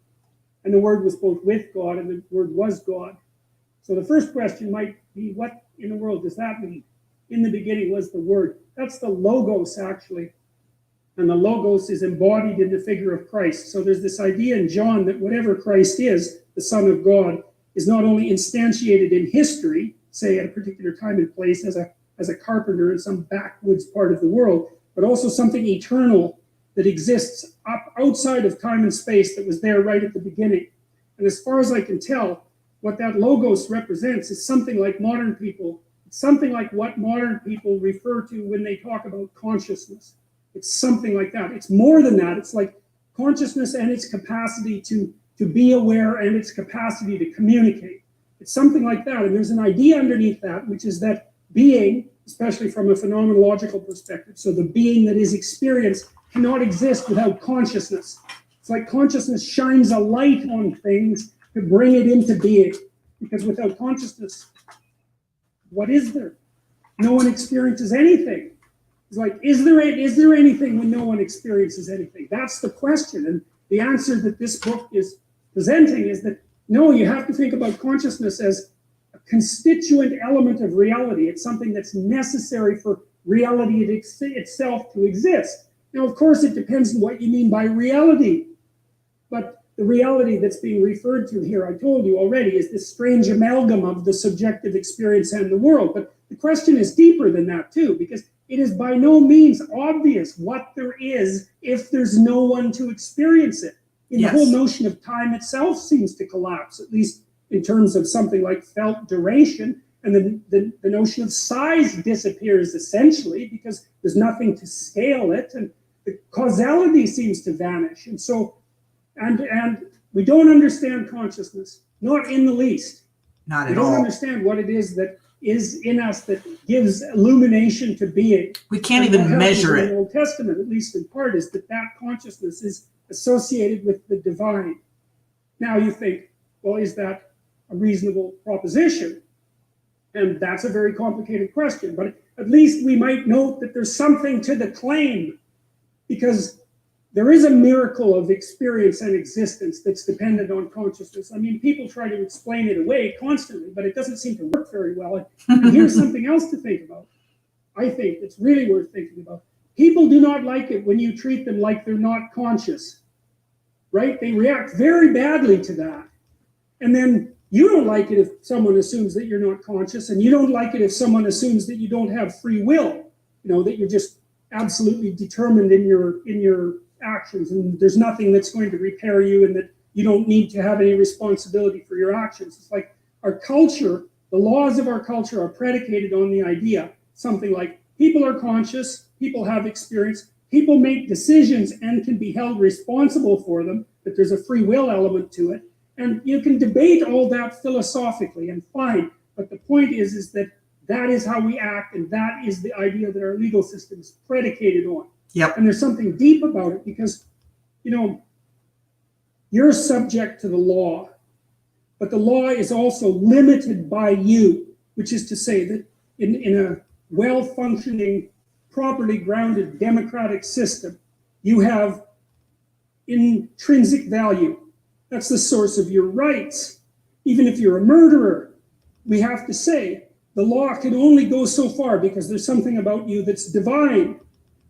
and the Word was both with God, and the Word was God. So the first question might be, what in the world does that mean? In the beginning was the Word. That's the Logos, actually. And the Logos is embodied in the figure of Christ. So there's this idea in John that whatever Christ is, the Son of God, is not only instantiated in history, say at a particular time and place as a carpenter in some backwoods part of the world, but also something eternal that exists outside of time and space that was there right at the beginning. And as far as I can tell, what that Logos represents is something like modern people. It's something like what modern people refer to when they talk about consciousness. It's something like that. It's more than that. It's like consciousness and its capacity to be aware and its capacity to communicate. It's something like that. And there's an idea underneath that, which is that being, especially from a phenomenological perspective, so the being that is experienced cannot exist without consciousness. It's like consciousness shines a light on things to bring it into being. Because without consciousness, what is there? No one experiences anything. It's like, is there anything when no one experiences anything? That's the question. And the answer that this book is presenting is that, no, you have to think about consciousness as a constituent element of reality. It's something that's necessary for reality itself to exist. Now, of course, it depends on what you mean by reality. But the reality that's being referred to here, I told you already, is this strange amalgam of the subjective experience and the world. But the question is deeper than that, too, because it is by no means obvious what there is if there's no one to experience it. And yes. The whole notion of time itself seems to collapse, at least in terms of something like felt duration. And the notion of size disappears essentially because there's nothing to scale it. And the causality seems to vanish. And so, and we don't understand consciousness, not in the least. Not at all. We don't understand what it is that is in us that gives illumination to being. We can't even measure it. In the Old Testament, at least in part, is that consciousness is associated with the divine. Now you think, well, is that a reasonable proposition? And that's a very complicated question, but at least we might note that there's something to the claim, because there is a miracle of experience and existence that's dependent on consciousness. I mean, people try to explain it away constantly, but it doesn't seem to work very well. And here's something else to think about. I think it's really worth thinking about. People do not like it when you treat them like they're not conscious, right? They react very badly to that. And then you don't like it if someone assumes that you're not conscious, and you don't like it if someone assumes that you don't have free will, that you're just absolutely determined in your actions, and there's nothing that's going to repair you, and that you don't need to have any responsibility for your actions. It's like our culture, the laws of our culture are predicated on the idea, something like people are conscious, people have experience, people make decisions and can be held responsible for them, that there's a free will element to it. And you can debate all that philosophically, and fine, but the point is that that is how we act, and that is the idea that our legal system is predicated on. Yep. And there's something deep about it, because, you're subject to the law, but the law is also limited by you, which is to say that in a well-functioning, properly grounded democratic system, you have intrinsic value. That's the source of your rights. Even if you're a murderer, we have to say the law can only go so far because there's something about you that's divine.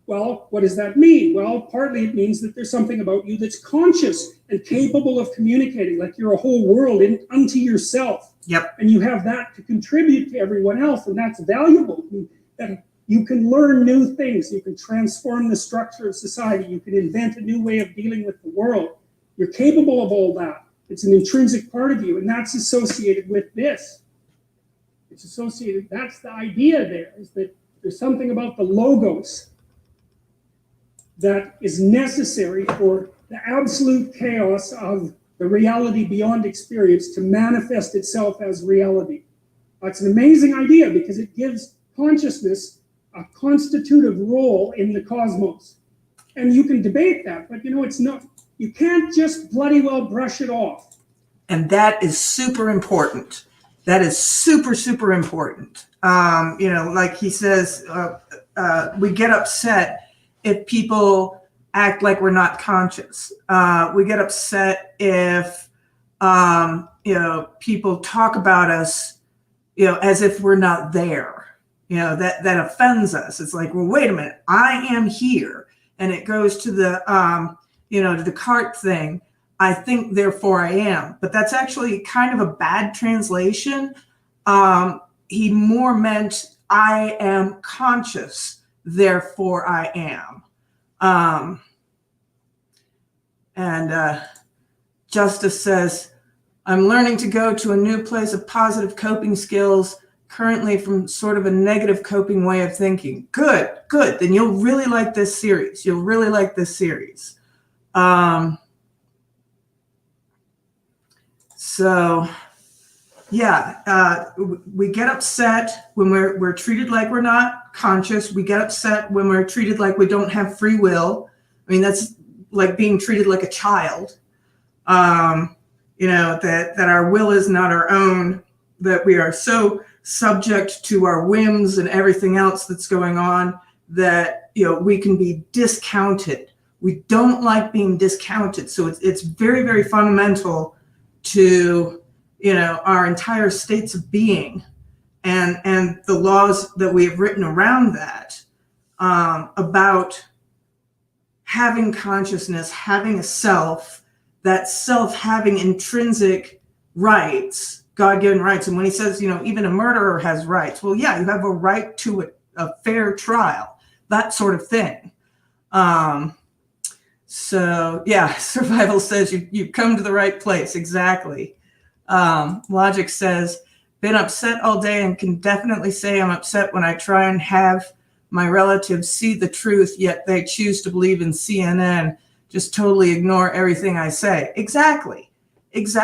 Well, what does that mean? Well, partly it means that there's something about you that's conscious and capable of communicating, like you're a whole world unto yourself. Yep. And you have that to contribute to everyone else, and that's valuable. That you can learn new things. You can transform the structure of society. You can invent a new way of dealing with the world. You're capable of all that. It's an intrinsic part of you, and that's associated with this. It's associated, that's the idea there, is that there's something about the logos that is necessary for the absolute chaos of the reality beyond experience to manifest itself as reality. That's an amazing idea because it gives consciousness a constitutive role in the cosmos. And you can debate that, but it's not, you can't just bloody well brush it off. And that is super important. That is super, super important. Like he says, we get upset if people act like we're not conscious. We get upset if, people talk about us, as if we're not there. That offends us. It's like, well, wait a minute, I am here. And it goes to the, to the cart thing. I think, therefore I am. But that's actually kind of a bad translation. He more meant, I am conscious, therefore I am. And Justice says, I'm learning to go to a new place of positive coping skills, currently from sort of a negative coping way of thinking. Good. Then you'll really like this series. So, yeah, we get upset when we're treated like we're not conscious. We get upset when we're treated like we don't have free will. I mean, that's like being treated like a child. That our will is not our own, that we are so subject to our whims and everything else that's going on that, we can be discounted. We don't like being discounted. So it's very, very fundamental to, our entire states of being and the laws that we have written around that, about having consciousness, having a self, that self having intrinsic rights, God-given rights. And when he says, even a murderer has rights, well, yeah, you have a right to a fair trial, that sort of thing. So yeah, survival says you've come to the right place. Exactly. Logic says, been upset all day and can definitely say I'm upset when I try and have my relatives see the truth, yet they choose to believe in CNN, just totally ignore everything I say. Exactly. It's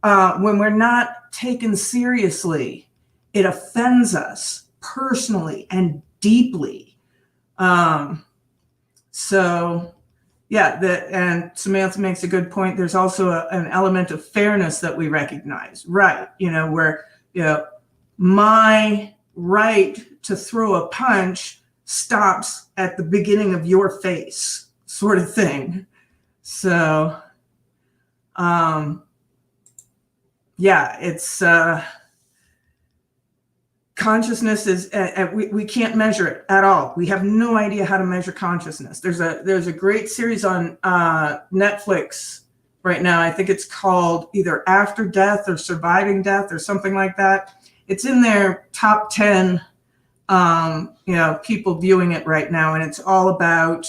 when we're not taken seriously, it offends us personally and deeply. So yeah, and Samantha makes a good point. There's also an element of fairness that we recognize, right? Where, my right to throw a punch stops at the beginning of your face, sort of thing. So, yeah, it's, consciousness is, we can't measure it at all. We have no idea how to measure consciousness. There's a great series on Netflix right now. I think it's called either After Death or Surviving Death or something like that. It's in their top 10, people viewing it right now. And it's all about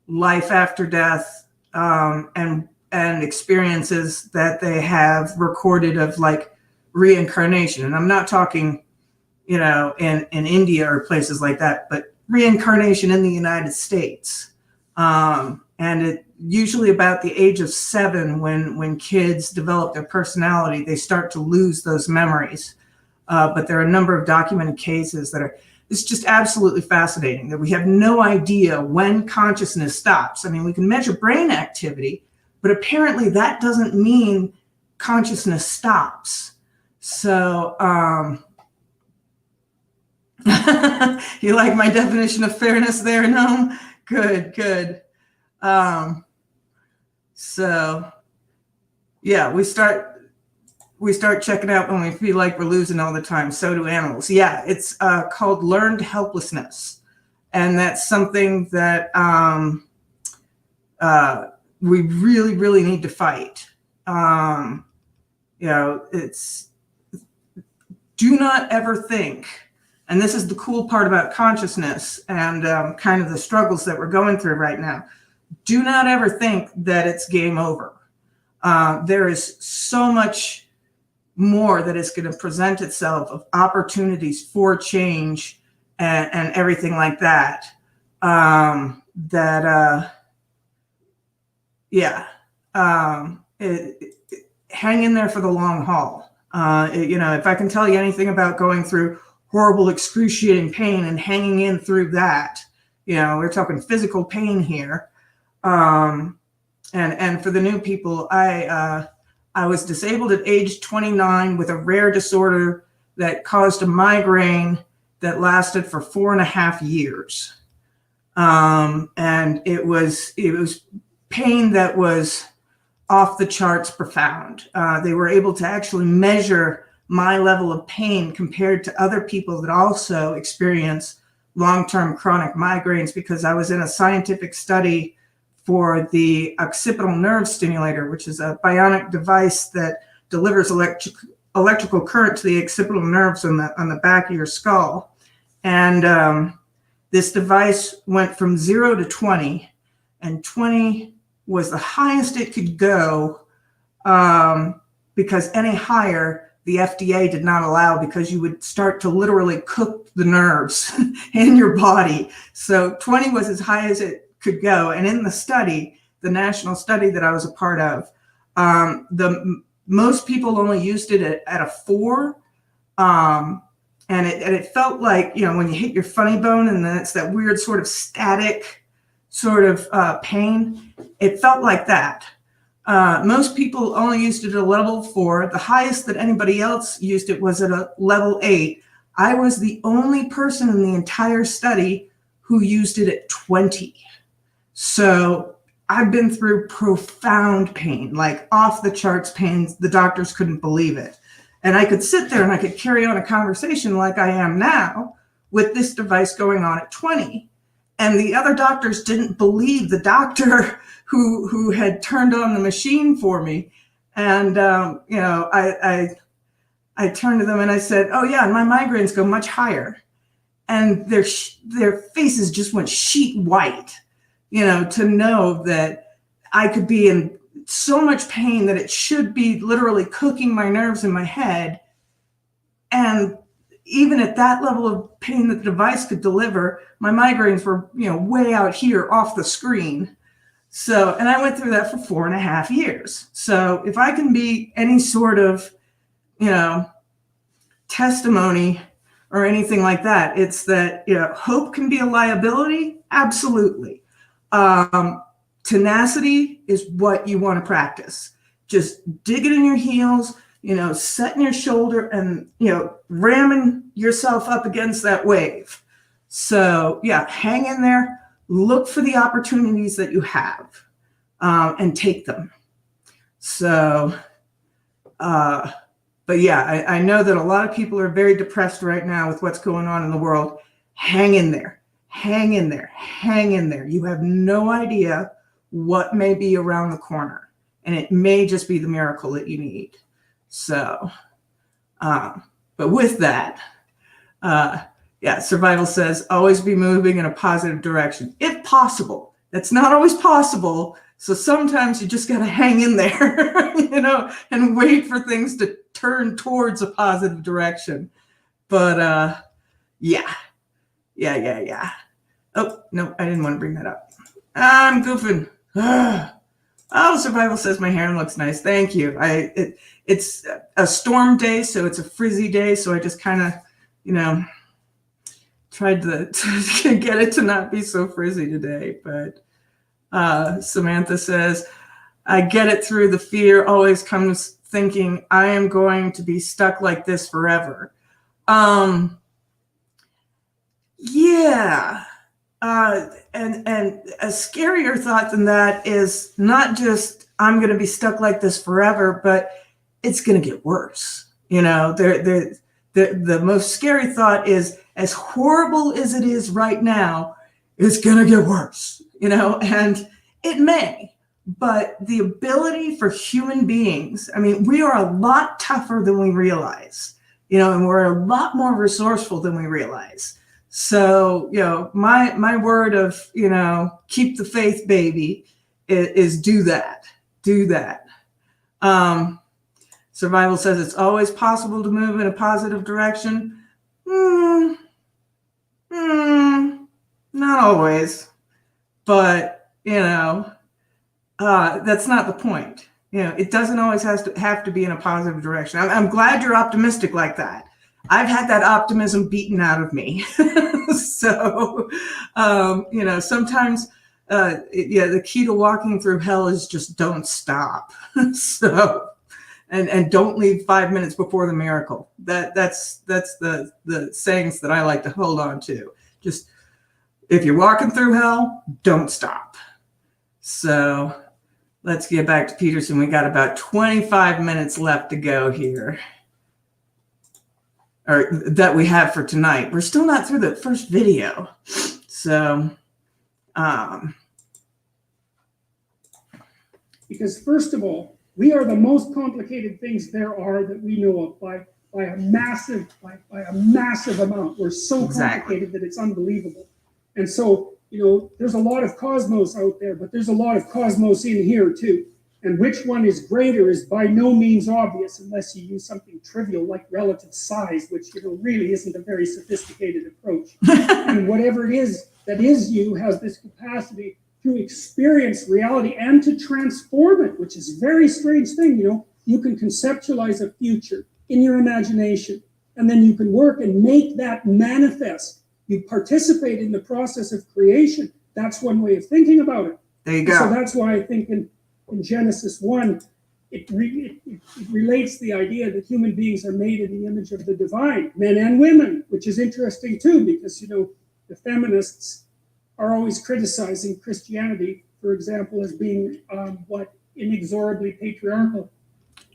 life after death, and experiences that they have recorded of like reincarnation. And I'm not talking, in India or places like that, but reincarnation in the United States. And it usually about the age of 7, when kids develop their personality, they start to lose those memories. But there are a number of documented cases that it's just absolutely fascinating that we have no idea when consciousness stops. I mean, we can measure brain activity, but apparently that doesn't mean consciousness stops. So, you like my definition of fairness there, Noam? Good. So, Yeah, we start checking out when we feel like we're losing all the time. So do animals. Yeah, it's called learned helplessness. And that's something that we really, really need to fight. It's do not ever think, and this is the cool part about consciousness and kind of the struggles that we're going through right now. Do not ever think that it's game over. There is so much more that is going to present itself of opportunities for change and everything like that. Hang in there for the long haul. If I can tell you anything about going through horrible, excruciating pain and hanging in through that, we're talking physical pain here. And for the new people, I was disabled at age 29 with a rare disorder that caused a migraine that lasted for 4.5 years. And it was pain that was off the charts profound. They were able to actually measure my level of pain compared to other people that also experience long-term chronic migraines, because I was in a scientific study for the Occipital nerve stimulator, which is a bionic device that delivers electrical current to the occipital nerves on the back of your skull. And this device went from 0 to 20, and 20 was the highest it could go, because any higher the FDA did not allow, because you would start to literally cook the nerves in your body. So 20 was as high as it could go. And in the study, the national study that I was a part of, most people only used it at a 4. And it felt like, when you hit your funny bone and then it's that weird sort of static sort of pain, it felt like that. Most people only used it at a level 4. The highest that anybody else used it was at a level 8. I was the only person in the entire study who used it at 20. So I've been through profound pain, like off the charts pain. The doctors couldn't believe it. And I could sit there and I could carry on a conversation like I am now with this device going on at 20. And the other doctors didn't believe the doctor who had turned on the machine for me. And, I turned to them and I said, oh yeah, my migraines go much higher. And their faces just went sheet white, to know that I could be in so much pain that it should be literally cooking my nerves in my head. And even at that level of pain that the device could deliver, my migraines were, way out here off the screen. So, and I went through that for 4.5 years. So if I can be any sort of, testimony or anything like that, it's that, hope can be a liability. Absolutely. Tenacity is what you want to practice. Just digging in your heels, setting your shoulder and, ramming yourself up against that wave. So yeah, hang in there, look for the opportunities that you have, and take them. So, but yeah, I know that a lot of people are very depressed right now with what's going on in the world. Hang in there, hang in there, hang in there. You have no idea what may be around the corner, and it may just be the miracle that you need. So, but with that, survival says always be moving in a positive direction, if possible. That's not always possible. So sometimes you just got to hang in there, and wait for things to turn towards a positive direction. But yeah. Oh, no, I didn't want to bring that up. I'm goofing. Oh, survival says my hair looks nice. Thank you. It's a storm day, so it's a frizzy day. So I just kind of, tried to get it to not be so frizzy today. But Samantha says, I get it through the fear always comes thinking I am going to be stuck like this forever. Yeah. And a scarier thought than that is not just I'm going to be stuck like this forever, but it's going to get worse. You know, the most scary thought is, as horrible as it is right now, it's going to get worse, you know, and it may. But the ability for human beings, I mean, we are a lot tougher than we realize, you know, and we're a lot more resourceful than we realize. So, you know, my word of, you know, keep the faith, baby, is do that. Do that. Survival says it's always possible to move in a positive direction. Not always. But, you know, that's not the point. You know, it doesn't always have to be in a positive direction. I'm glad you're optimistic like that. I've had that optimism beaten out of me. So, you know, sometimes, the key to walking through hell is just don't stop. So, and don't leave 5 minutes before the miracle. That's the sayings that I like to hold on to. Just, if you're walking through hell, don't stop. So let's get back to Peterson. We got about 25 minutes left to go here, or that we have for tonight. We're still not through the first video. So, because first of all, we are the most complicated things there are that we know of by a massive amount. We're so complicated that it's unbelievable. And so, you know, there's a lot of cosmos out there, but there's a lot of cosmos in here too. And which one is greater is by no means obvious unless you use something trivial like relative size, which, you know, really isn't a very sophisticated approach. And whatever it is that is you has this capacity to experience reality and to transform it, which is a very strange thing. You know, you can conceptualize a future in your imagination, and then you can work and make that manifest. You participate in the process of creation. That's one way of thinking about it. There you go. So that's why I think in Genesis 1, it relates the idea that human beings are made in the image of the divine, men and women, which is interesting too, because, you know, the feminists are always criticizing Christianity, for example, as being inexorably patriarchal.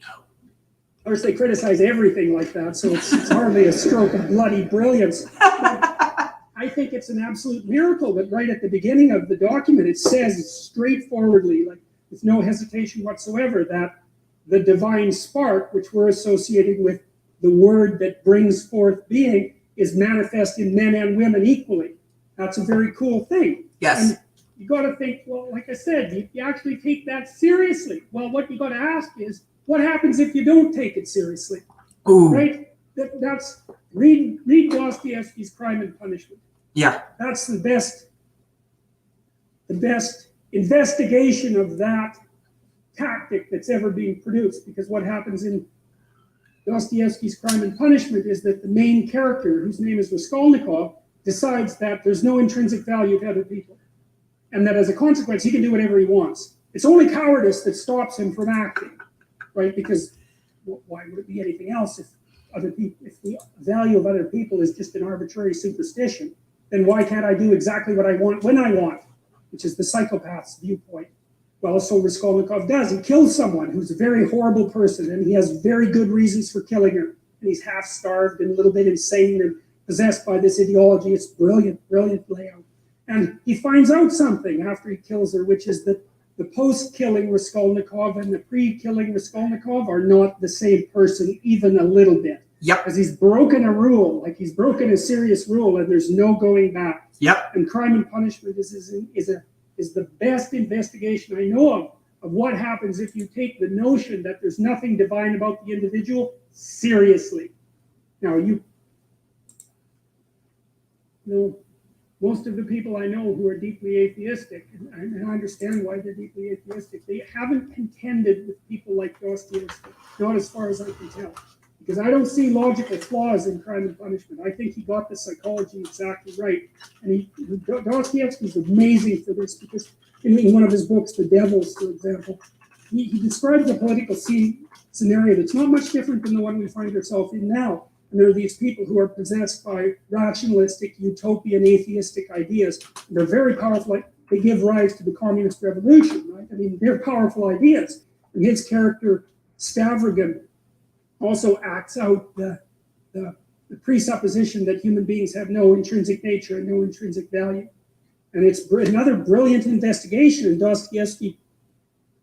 Of course, they criticize everything like that, so it's hardly a stroke of bloody brilliance. But I think it's an absolute miracle that right at the beginning of the document, it says straightforwardly, like with no hesitation whatsoever, that the divine spark, which we're associating with the word that brings forth being, is manifest in men and women equally. That's a very cool thing. Yes. And you got to think, well, like I said, you actually take that seriously. Well, what you got to ask is, what happens if you don't take it seriously? Ooh. Right? That's read Dostoevsky's Crime and Punishment. Yeah. That's the best investigation of that tactic that's ever been produced. Because what happens in Dostoevsky's Crime and Punishment is that the main character, whose name is Raskolnikov, decides that there's no intrinsic value to other people, and that as a consequence, he can do whatever he wants. It's only cowardice that stops him from acting, right? Because why would it be anything else if the value of other people is just an arbitrary superstition? Then why can't I do exactly what I want when I want, which is the psychopath's viewpoint? Well, so Raskolnikov does. He kills someone who's a very horrible person, and he has very good reasons for killing her. And he's half-starved and a little bit insane and possessed by this ideology. It's brilliant, brilliant layout. And he finds out something after he kills her, which is that the post-killing Raskolnikov and the pre-killing Raskolnikov are not the same person, even a little bit. Yep. Because he's broken a rule, like he's broken a serious rule, and there's no going back. Yep. And Crime and Punishment is the best investigation I know of what happens if you take the notion that there's nothing divine about the individual seriously. Now, you know, most of the people I know who are deeply atheistic, and I understand why they're deeply atheistic, they haven't contended with people like Dostoevsky, not as far as I can tell. Because I don't see logical flaws in Crime and Punishment. I think he got the psychology exactly right. And Dostoevsky's amazing for this, because in one of his books, The Devils, for example, he describes a political scenario that's not much different than the one we find ourselves in now. And there are these people who are possessed by rationalistic, utopian, atheistic ideas. And they're very powerful. they give rise to the communist revolution, right? I mean, they're powerful ideas. And his character, Stavrogan, also acts out the presupposition that human beings have no intrinsic nature and no intrinsic value. And it's another brilliant investigation, and Dostoevsky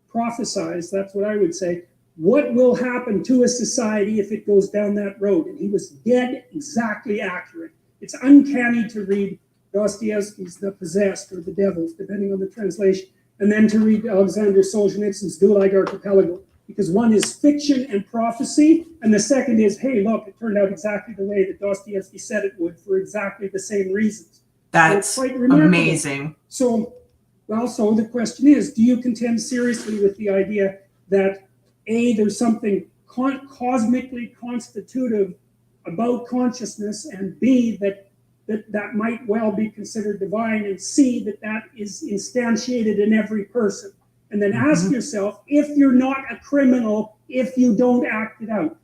prophesies, that's what I would say, what will happen to a society if it goes down that road? And he was dead exactly accurate. It's uncanny to read Dostoevsky's The Possessed or The Devils, depending on the translation, and then to read Alexander Solzhenitsyn's Gulag Archipelago, because one is fiction and prophecy, and the second is, hey, look, it turned out exactly the way that Dostoevsky said it would for exactly the same reasons. That's so quite remarkable. Amazing. So the question is, do you contend seriously with the idea that A, there's something cosmically constitutive about consciousness, and B, that might well be considered divine, and C, that is instantiated in every person? And then ask yourself, if you're not a criminal, if you don't act it out,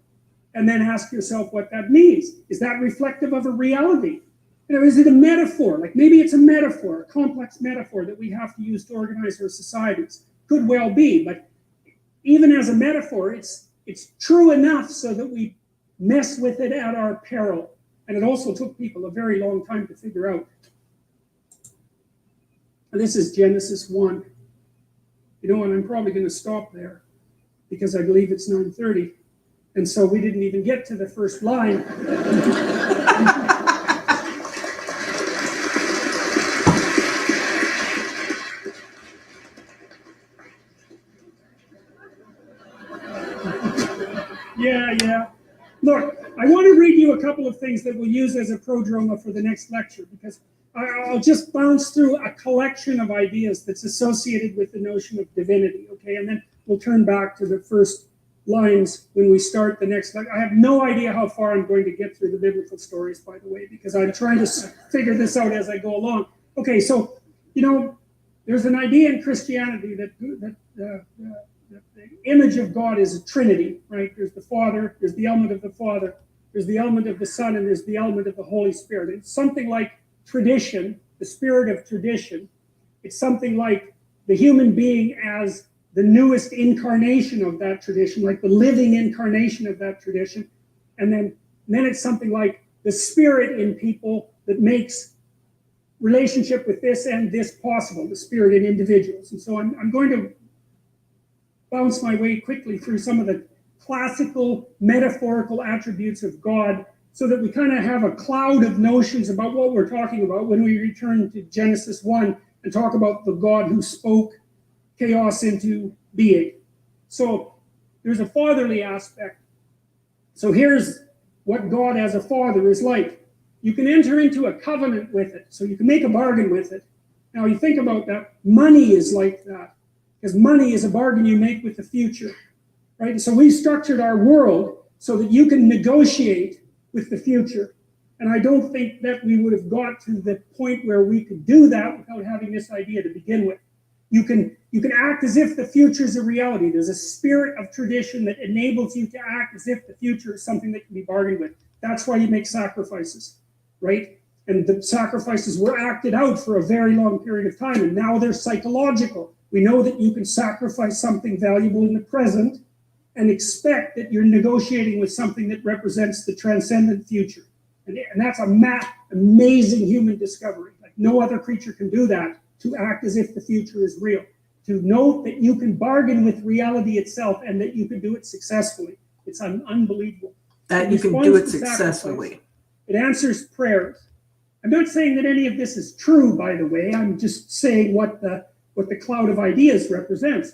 and then ask yourself what that means. Is that reflective of a reality? Is it a metaphor? Like maybe it's a metaphor, a complex metaphor that we have to use to organize our societies. Could well be, but even as a metaphor, it's true enough so that we mess with it at our peril. And it also took people a very long time to figure out. And this is Genesis 1. And I'm probably going to stop there because I believe it's 9:30. And so we didn't even get to the first line. Yeah. Look, I want to read you a couple of things that we'll use as a prodroma for the next lecture, because I'll just bounce through a collection of ideas that's associated with the notion of divinity, okay? And then we'll turn back to the first lines when we start the next lecture. I have no idea how far I'm going to get through the biblical stories, by the way, because I'm trying to figure this out as I go along. Okay, so, there's an idea in Christianity that the image of God is a trinity, right? There's the Father, there's the element of the Father, there's the element of the Son, and there's the element of the Holy Spirit. It's something like tradition, the spirit of tradition. It's something like the human being as the newest incarnation of that tradition, like the living incarnation of that tradition. And then it's something like the spirit in people that makes relationship with this and this possible, the spirit in individuals. And so I'm going to bounce my way quickly through some of the classical metaphorical attributes of God, so that we kind of have a cloud of notions about what we're talking about when we return to Genesis 1 and talk about the God who spoke chaos into being. So there's a fatherly aspect. So here's what God as a father is like. You can enter into a covenant with it, so you can make a bargain with it. Now you think about that, money is like that, because money is a bargain you make with the future, right? And so we structured our world so that you can negotiate with the future. And I don't think that we would have got to the point where we could do that without having this idea to begin with. You can act as if the future is a reality. There's a spirit of tradition that enables you to act as if the future is something that can be bargained with. That's why you make sacrifices, right? And the sacrifices were acted out for a very long period of time, and now they're psychological. We know that you can sacrifice something valuable in the present and expect that you're negotiating with something that represents the transcendent future. And that's amazing human discovery. Like no other creature can do that, to act as if the future is real. To know that you can bargain with reality itself and that you can do it successfully. It's unbelievable. That you can do it successfully. It answers prayers. I'm not saying that any of this is true, by the way. I'm just saying what the cloud of ideas represents.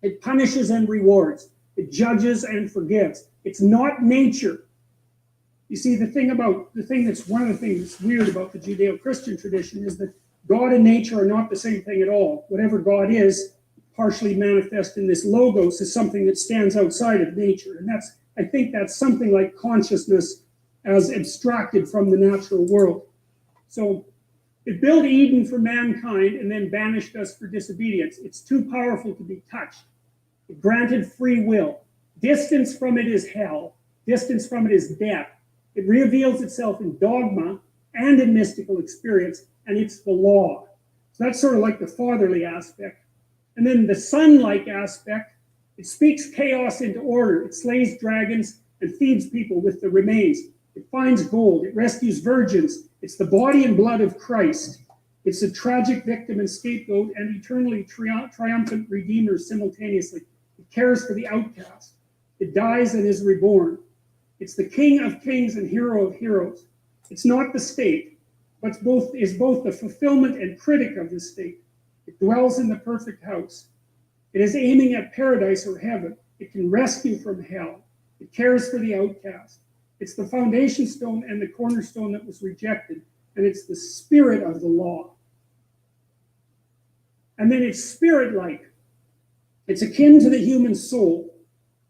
It punishes and rewards. It judges and forgives. It's not nature. You see, one of the things that's weird about the Judeo-Christian tradition is that God and nature are not the same thing at all. Whatever God is, partially manifest in this logos, is something that stands outside of nature. And I think that's something like consciousness as abstracted from the natural world. So it built Eden for mankind and then banished us for disobedience. It's too powerful to be touched. It granted free will. Distance from it is hell. Distance from it is death. It reveals itself in dogma and in mystical experience, and it's the law. So that's sort of like the fatherly aspect. And then the son-like aspect, it speaks chaos into order. It slays dragons and feeds people with the remains. It finds gold. It rescues virgins. It's the body and blood of Christ. It's a tragic victim and scapegoat and eternally triumphant redeemer simultaneously. It cares for the outcast. It dies and is reborn. It's the king of kings and hero of heroes. It's not the state, but is both the fulfillment and critic of the state. It dwells in the perfect house. It is aiming at paradise or heaven. It can rescue from hell. It cares for the outcast. It's the foundation stone and the cornerstone that was rejected, and it's the spirit of the law. And then it's spirit-like. It's akin to the human soul.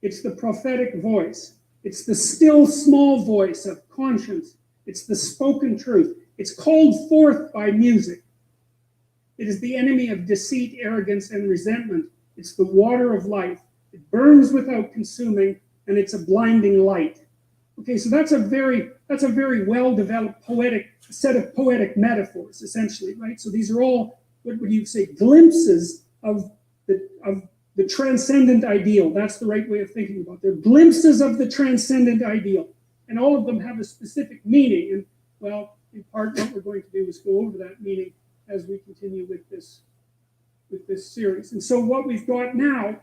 It's the prophetic voice. It's the still small voice of conscience. It's the spoken truth. It's called forth by music. It is the enemy of deceit, arrogance, and resentment. It's the water of life. It burns without consuming, and it's a blinding light. Okay, so that's a very well-developed set of poetic metaphors, essentially, right? So these are all, what would you say, glimpses of the transcendent ideal. That's the right way of thinking about it. They're glimpses of the transcendent ideal. And all of them have a specific meaning. And, well, in part, what we're going to do is go over that meaning as we continue with this series. And so what we've got now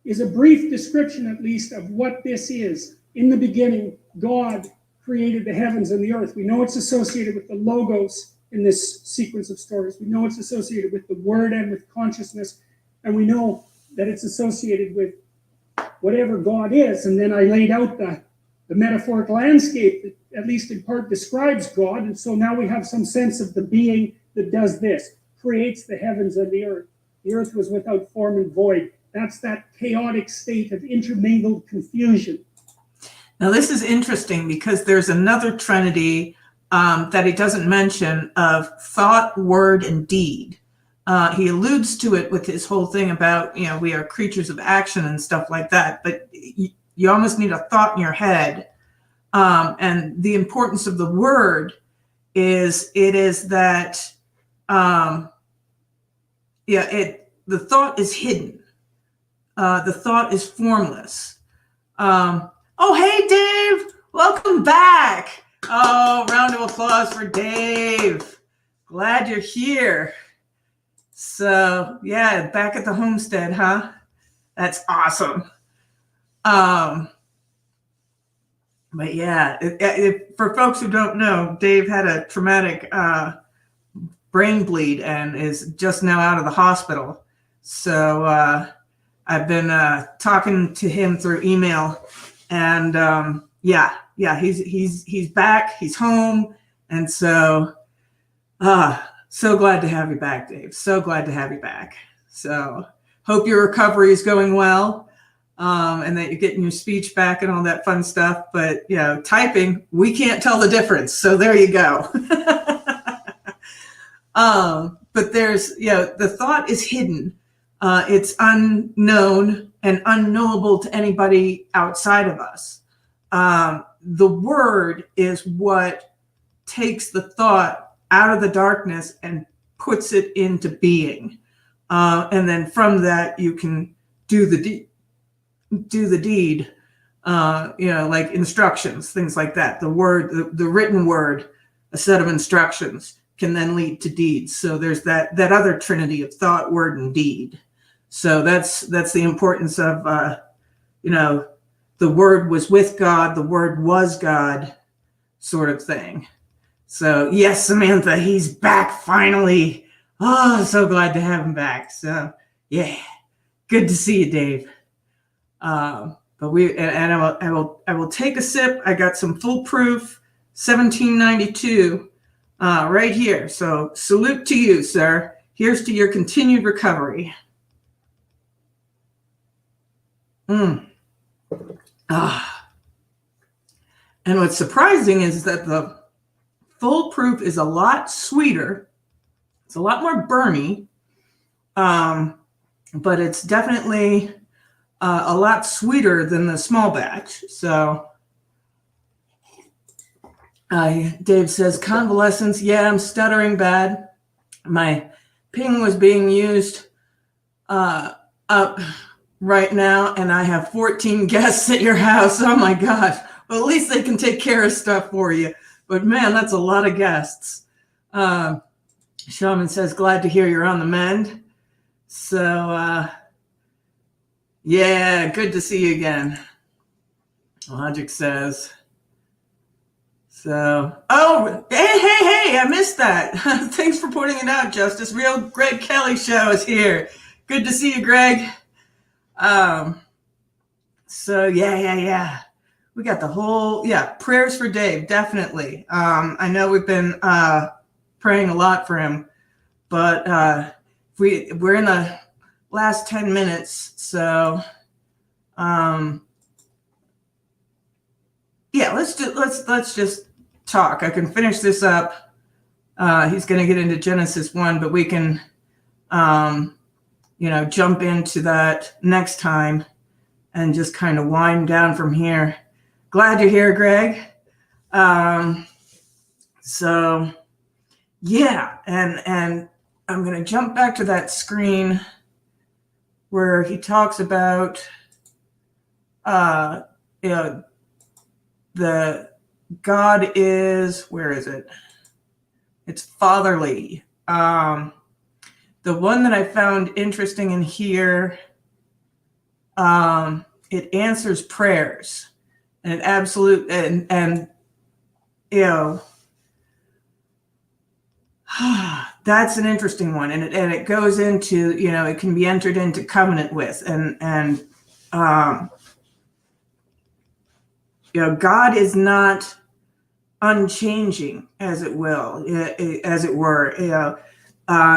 is a brief description, at least, of what this is. In the beginning, God created the heavens and the earth. We know it's associated with the logos in this sequence of stories. We know it's associated with the word and with consciousness. And we know that it's associated with whatever God is. And then I laid out the metaphoric landscape that at least in part describes God. And so now we have some sense of the being that does this, creates the heavens and the earth. The earth was without form and void. That's that chaotic state of intermingled confusion. Now, this is interesting because there's another trinity that he doesn't mention of thought, word, and deed. He alludes to it with his whole thing about, we are creatures of action and stuff like that. But you almost need a thought in your head. And the importance of the word is that, the thought is hidden. The thought is formless. Oh, hey, Dave. Welcome back. Oh, round of applause for Dave. Glad you're here. So, yeah, back at the homestead, huh? That's awesome. But yeah, for folks who don't know, Dave had a traumatic brain bleed and is just now out of the hospital. So I've been talking to him through email, and he's back, he's home, and so so glad to have you back, Dave. So glad to have you back. So hope your recovery is going well, and that you're getting your speech back and all that fun stuff. But typing, we can't tell the difference. So there you go. But there's the thought is hidden. It's unknown and unknowable to anybody outside of us. The word is what takes the thought out of the darkness and puts it into being. And then from that, you can do the deed, like instructions, things like that. The word, the written word, a set of instructions can then lead to deeds. So there's that other trinity of thought, word, and deed. So that's the importance of, the word was with God, the word was God, sort of thing. So yes, Samantha, he's back finally. Oh, so glad to have him back. So yeah, good to see you, Dave. But I will take a sip. I got some foolproof 1792 right here. So salute to you, sir. Here's to your continued recovery. And what's surprising is that the foolproof is a lot sweeter. It's a lot more burny, but it's definitely a lot sweeter than the small batch. So Dave says, convalescence. Yeah, I'm stuttering bad. My ping was being used up right now, and I have 14 guests at your house. Oh my gosh. Well, at least they can take care of stuff for you. But man, that's a lot of guests. Shaman says, glad to hear you're on the mend. So, yeah, good to see you again. Logic says, so, oh, hey, I missed that. Thanks for pointing it out, Justice. Real Greg Kelly show is here. Good to see you, Greg. So, yeah. We got the whole, prayers for Dave, definitely. I know we've been praying a lot for him, but we're in the last 10 minutes, so let's just talk. I can finish this up. He's going to get into Genesis 1, but we can jump into that next time and just kind of wind down from here. Glad you're here, Greg. So yeah, and I'm going to jump back to that screen where he talks about the God is, where is it? It's fatherly. The one that I found interesting in here, it answers prayers, and it that's an interesting one, and it goes into, it can be entered into covenant with, and God is not unchanging, as it were.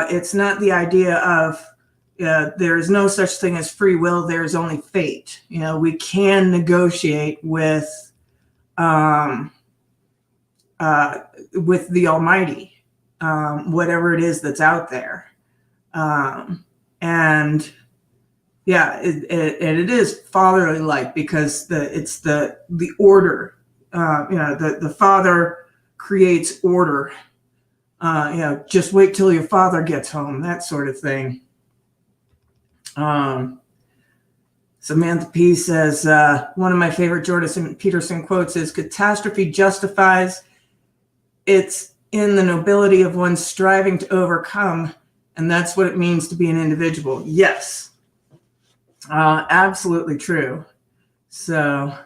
It's not the idea of there is no such thing as free will. There is only fate. We can negotiate with the Almighty, whatever it is that's out there, and it is fatherly like, because it's the order. The Father creates order. Just wait till your father gets home, that sort of thing. Samantha P says, one of my favorite Jordan Peterson quotes is, catastrophe justifies it's in the nobility of one striving to overcome, and that's what it means to be an individual. Yes, absolutely true. So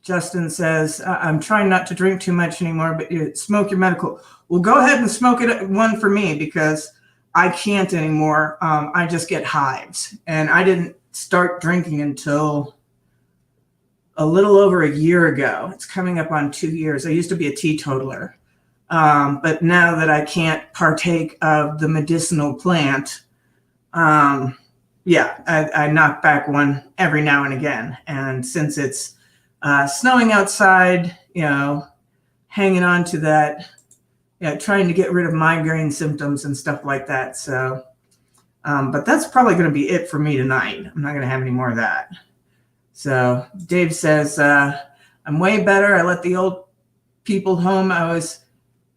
Justin says, I'm trying not to drink too much anymore, but you smoke your medical. Well, go ahead and smoke one for me, because I can't anymore. I just get hives. And I didn't start drinking until a little over a year ago. It's coming up on 2 years. I used to be a teetotaler. But now that I can't partake of the medicinal plant, I knock back one every now and again. And since it's snowing outside, hanging on to that, trying to get rid of migraine symptoms and stuff like that. So, but that's probably going to be it for me tonight. I'm not going to have any more of that. So Dave says, I'm way better. I let the old people home. I was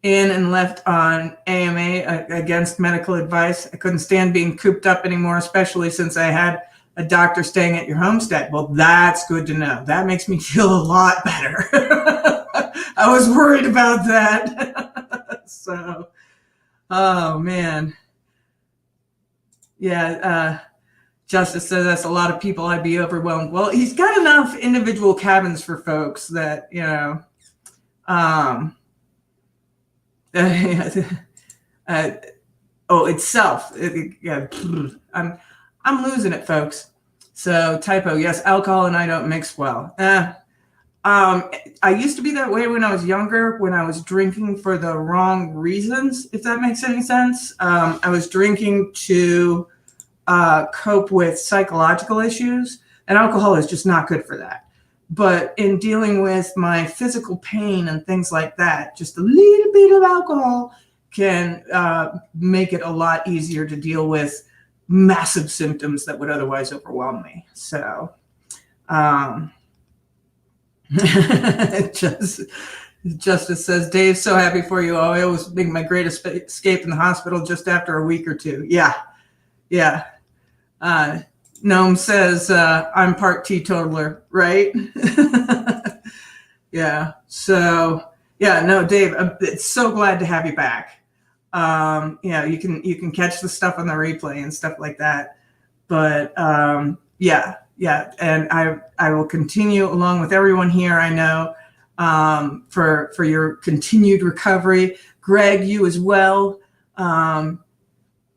in and left on AMA against medical advice. I couldn't stand being cooped up anymore, especially since I had a doctor staying at your homestead. Well, that's good to know. That makes me feel a lot better. I was worried about that. So, oh man. Yeah, Justice says that's a lot of people. I'd be overwhelmed. Well, he's got enough individual cabins for folks that, itself. I'm losing it, folks. So typo, yes, alcohol and I don't mix well. I used to be that way when I was younger, when I was drinking for the wrong reasons, if that makes any sense. I was drinking to cope with psychological issues, and alcohol is just not good for that. But in dealing with my physical pain and things like that, just a little bit of alcohol can make it a lot easier to deal with massive symptoms that would otherwise overwhelm me. So Justice says, Dave, so happy for you. I always make my great escape in the hospital just after a week or two. Yeah. Gnome says, I'm part teetotaler, right? Yeah. So, yeah, no, Dave, it's so glad to have you back. You can catch the stuff on the replay and stuff like that. But yeah. And I will continue along with everyone here, I know, for your continued recovery. Greg, you as well.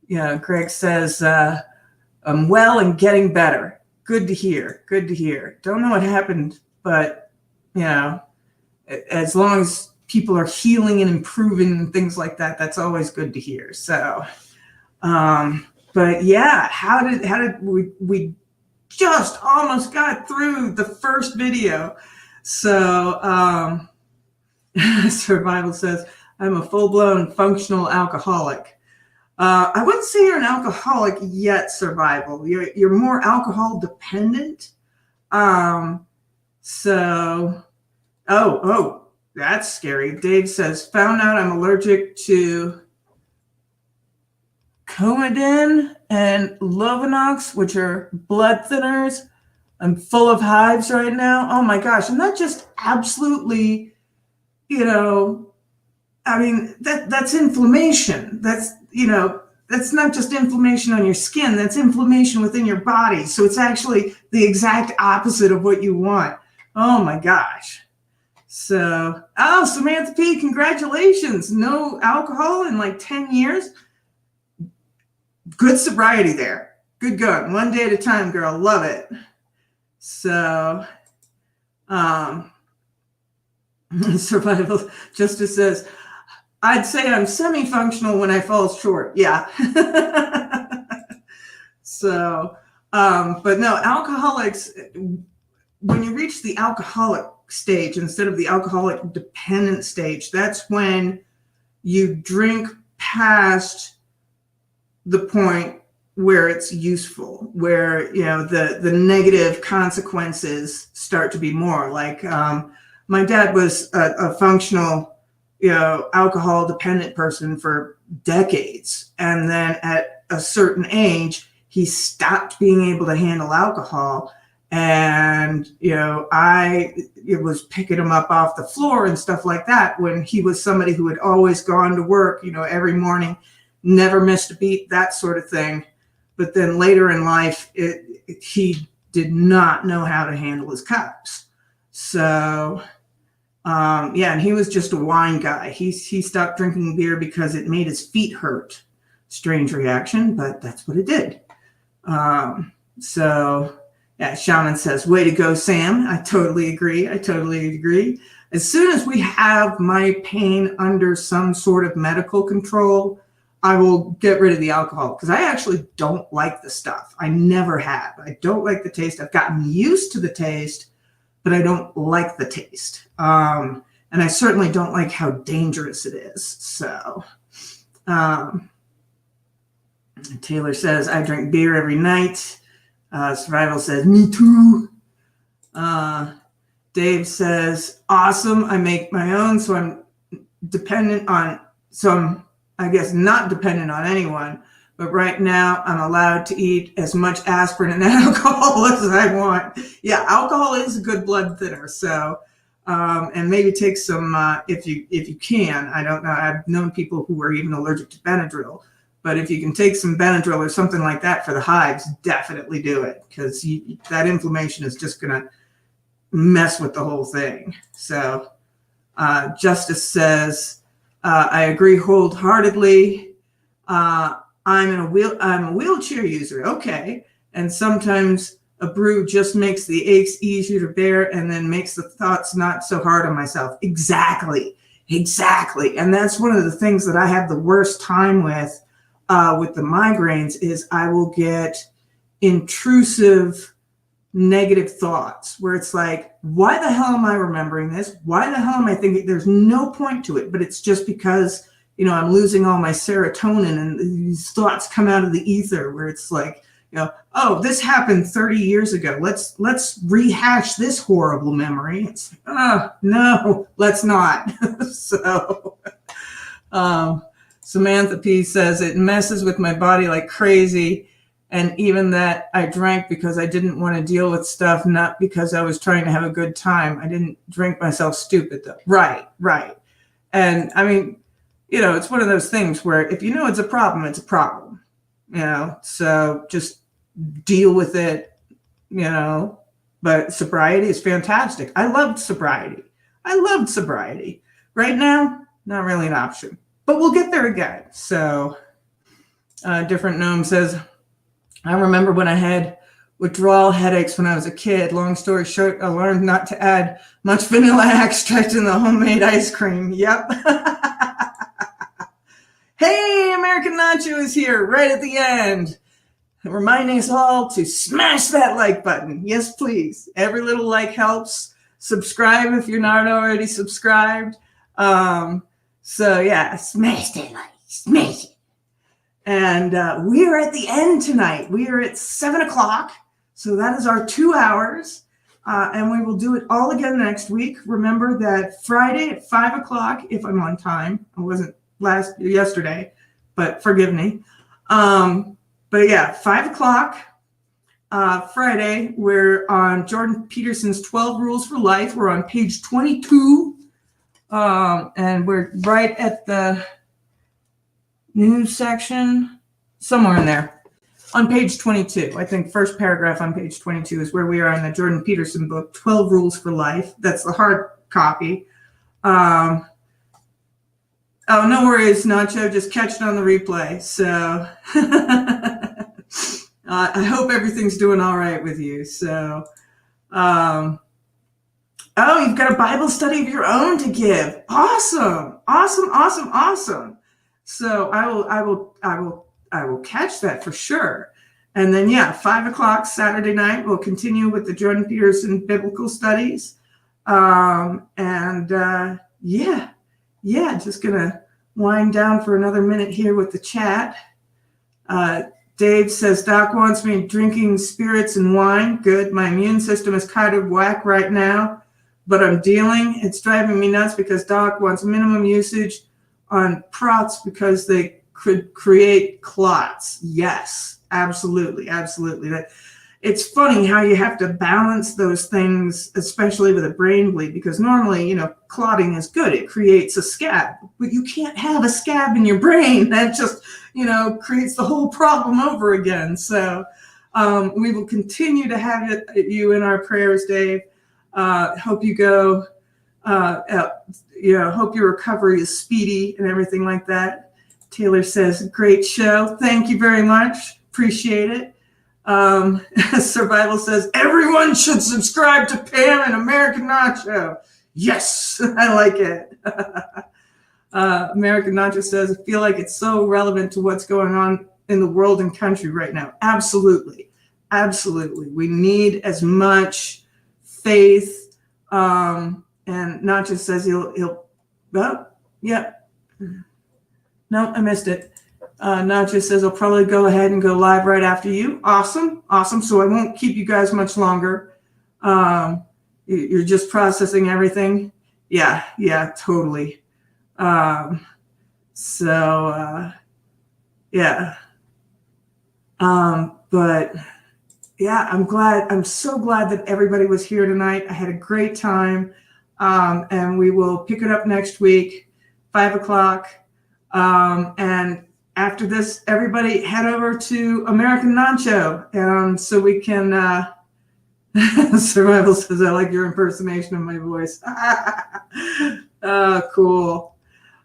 Greg says, I'm well and getting better. Good to hear. Don't know what happened, but as long as people are healing and improving and things like that, that's always good to hear. So, but yeah, how did we just almost got through the first video. So, Survival says, I'm a full-blown functional alcoholic. I wouldn't say you're an alcoholic yet, Survival. You're more alcohol dependent. Oh, that's scary. Dave says, found out I'm allergic to Coumadin and Lovenox, which are blood thinners. I'm full of hives right now. Oh my gosh. And that just absolutely, that's inflammation. That's not just inflammation on your skin. That's inflammation within your body. So it's actually the exact opposite of what you want. Oh my gosh. So, Samantha P, congratulations. No alcohol in like 10 years. Good sobriety there. Good going. One day at a time, girl. Love it. So, Survival Justice says, I'd say I'm semi-functional when I fall short. Yeah. So, but no, alcoholics, when you reach the alcoholic stage instead of the alcoholic dependent stage, that's when you drink past the point where it's useful, where the negative consequences start to be more. Like my dad was a functional alcohol dependent person for decades, and then at a certain age he stopped being able to handle alcohol. And, I was picking him up off the floor and stuff like that when he was somebody who had always gone to work, every morning, never missed a beat, that sort of thing. But then later in life, he did not know how to handle his cups. So, and he was just a wine guy. He stopped drinking beer because it made his feet hurt. Strange reaction, but that's what it did. Yeah, Shaman says, way to go, Sam. I totally agree. As soon as we have my pain under some sort of medical control, I will get rid of the alcohol, because I actually don't like the stuff. I never have. I don't like the taste. I've gotten used to the taste, but I don't like the taste. And I certainly don't like how dangerous it is. So, Taylor says, I drink beer every night. Survival says, me too. Dave says, awesome. I make my own, so I'm I guess not dependent on anyone, but right now I'm allowed to eat as much aspirin and alcohol as I want. Yeah, alcohol is a good blood thinner. So, and maybe take some, if you can. I don't know. I've known people who are even allergic to Benadryl. But if you can take some Benadryl or something like that for the hives, definitely do it, because that inflammation is just going to mess with the whole thing. So Justice says, I agree wholeheartedly. I'm a wheelchair user. Okay. And sometimes a brew just makes the aches easier to bear and then makes the thoughts not so hard on myself. Exactly. And that's one of the things that I have the worst time with the migraines is I will get intrusive negative thoughts where it's like, why the hell am I remembering this? Why the hell am I thinking? There's no point to it, but it's just because, I'm losing all my serotonin and these thoughts come out of the ether where it's like, oh, this happened 30 years ago. Let's rehash this horrible memory. It's no, let's not. So Samantha P says it messes with my body like crazy. And even that I drank because I didn't want to deal with stuff, not because I was trying to have a good time. I didn't drink myself stupid though. Right. And I mean, it's one of those things where if you know it's a problem, it's a problem, so just deal with it, but sobriety is fantastic. I loved sobriety. Right now, not really an option, but we'll get there again. So Different Gnome says, I remember when I had withdrawal headaches when I was a kid. Long story short, I learned not to add much vanilla extract in the homemade ice cream. Yep. Hey, American Nacho is here right at the end, reminding us all to smash that like button. Yes, please. Every little like helps. Subscribe if you're not already subscribed. So yeah, smash that like, smash it. And we are at the end tonight. We are at 7:00. So that is our 2 hours. And we will do it all again next week. Remember that Friday at 5:00, if I'm on time. I wasn't yesterday, but forgive me. But yeah, 5:00 Friday. We're on Jordan Peterson's 12 Rules for Life. We're on page 22. And we're right at the news section, somewhere in there, on page 22. I think first paragraph on page 22 is where we are in the Jordan Peterson book, 12 Rules for Life. That's the hard copy. Oh, no worries, Nacho. Just catch it on the replay. So I hope everything's doing all right with you. So, oh, you've got a Bible study of your own to give. Awesome. So I will catch that for sure. And then, yeah, 5:00 Saturday night, we'll continue with the Jordan Peterson biblical studies. Just gonna wind down for another minute here with the chat. Dave says, Doc wants me drinking spirits and wine. Good. My immune system is kind of whack right now, but I'm dealing. It's driving me nuts because Doc wants minimum usage on prots because they could create clots. Yes, absolutely. It's funny how you have to balance those things, especially with a brain bleed, because normally, clotting is good. It creates a scab, but you can't have a scab in your brain. That just, creates the whole problem over again. So we will continue to have you in our prayers, Dave. Hope you go, hope your recovery is speedy and everything like that. Taylor says, great show. Thank you very much. Appreciate it. Survival says, everyone should subscribe to Pam and American Nacho. Yes, I like it. American Nacho says, I feel like it's so relevant to what's going on in the world and country right now. Absolutely. We need as much faith. And Nacho says No, I missed it. Nacho says I'll probably go ahead and go live right after you. Awesome. So I won't keep you guys much longer. You're just processing everything. Yeah, totally. But yeah, I'm so glad that everybody was here tonight. I had a great time. And we will pick it up next week, 5:00. And after this, everybody head over to American Nacho, so we can, Survival says, I like your impersonation of my voice. Cool.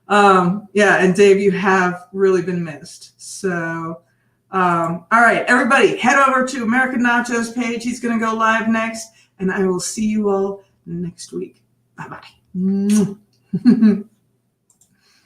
And Dave, you have really been missed. So, all right, everybody head over to American Nacho's page. He's going to go live next, and I will see you all next week. Bye-bye.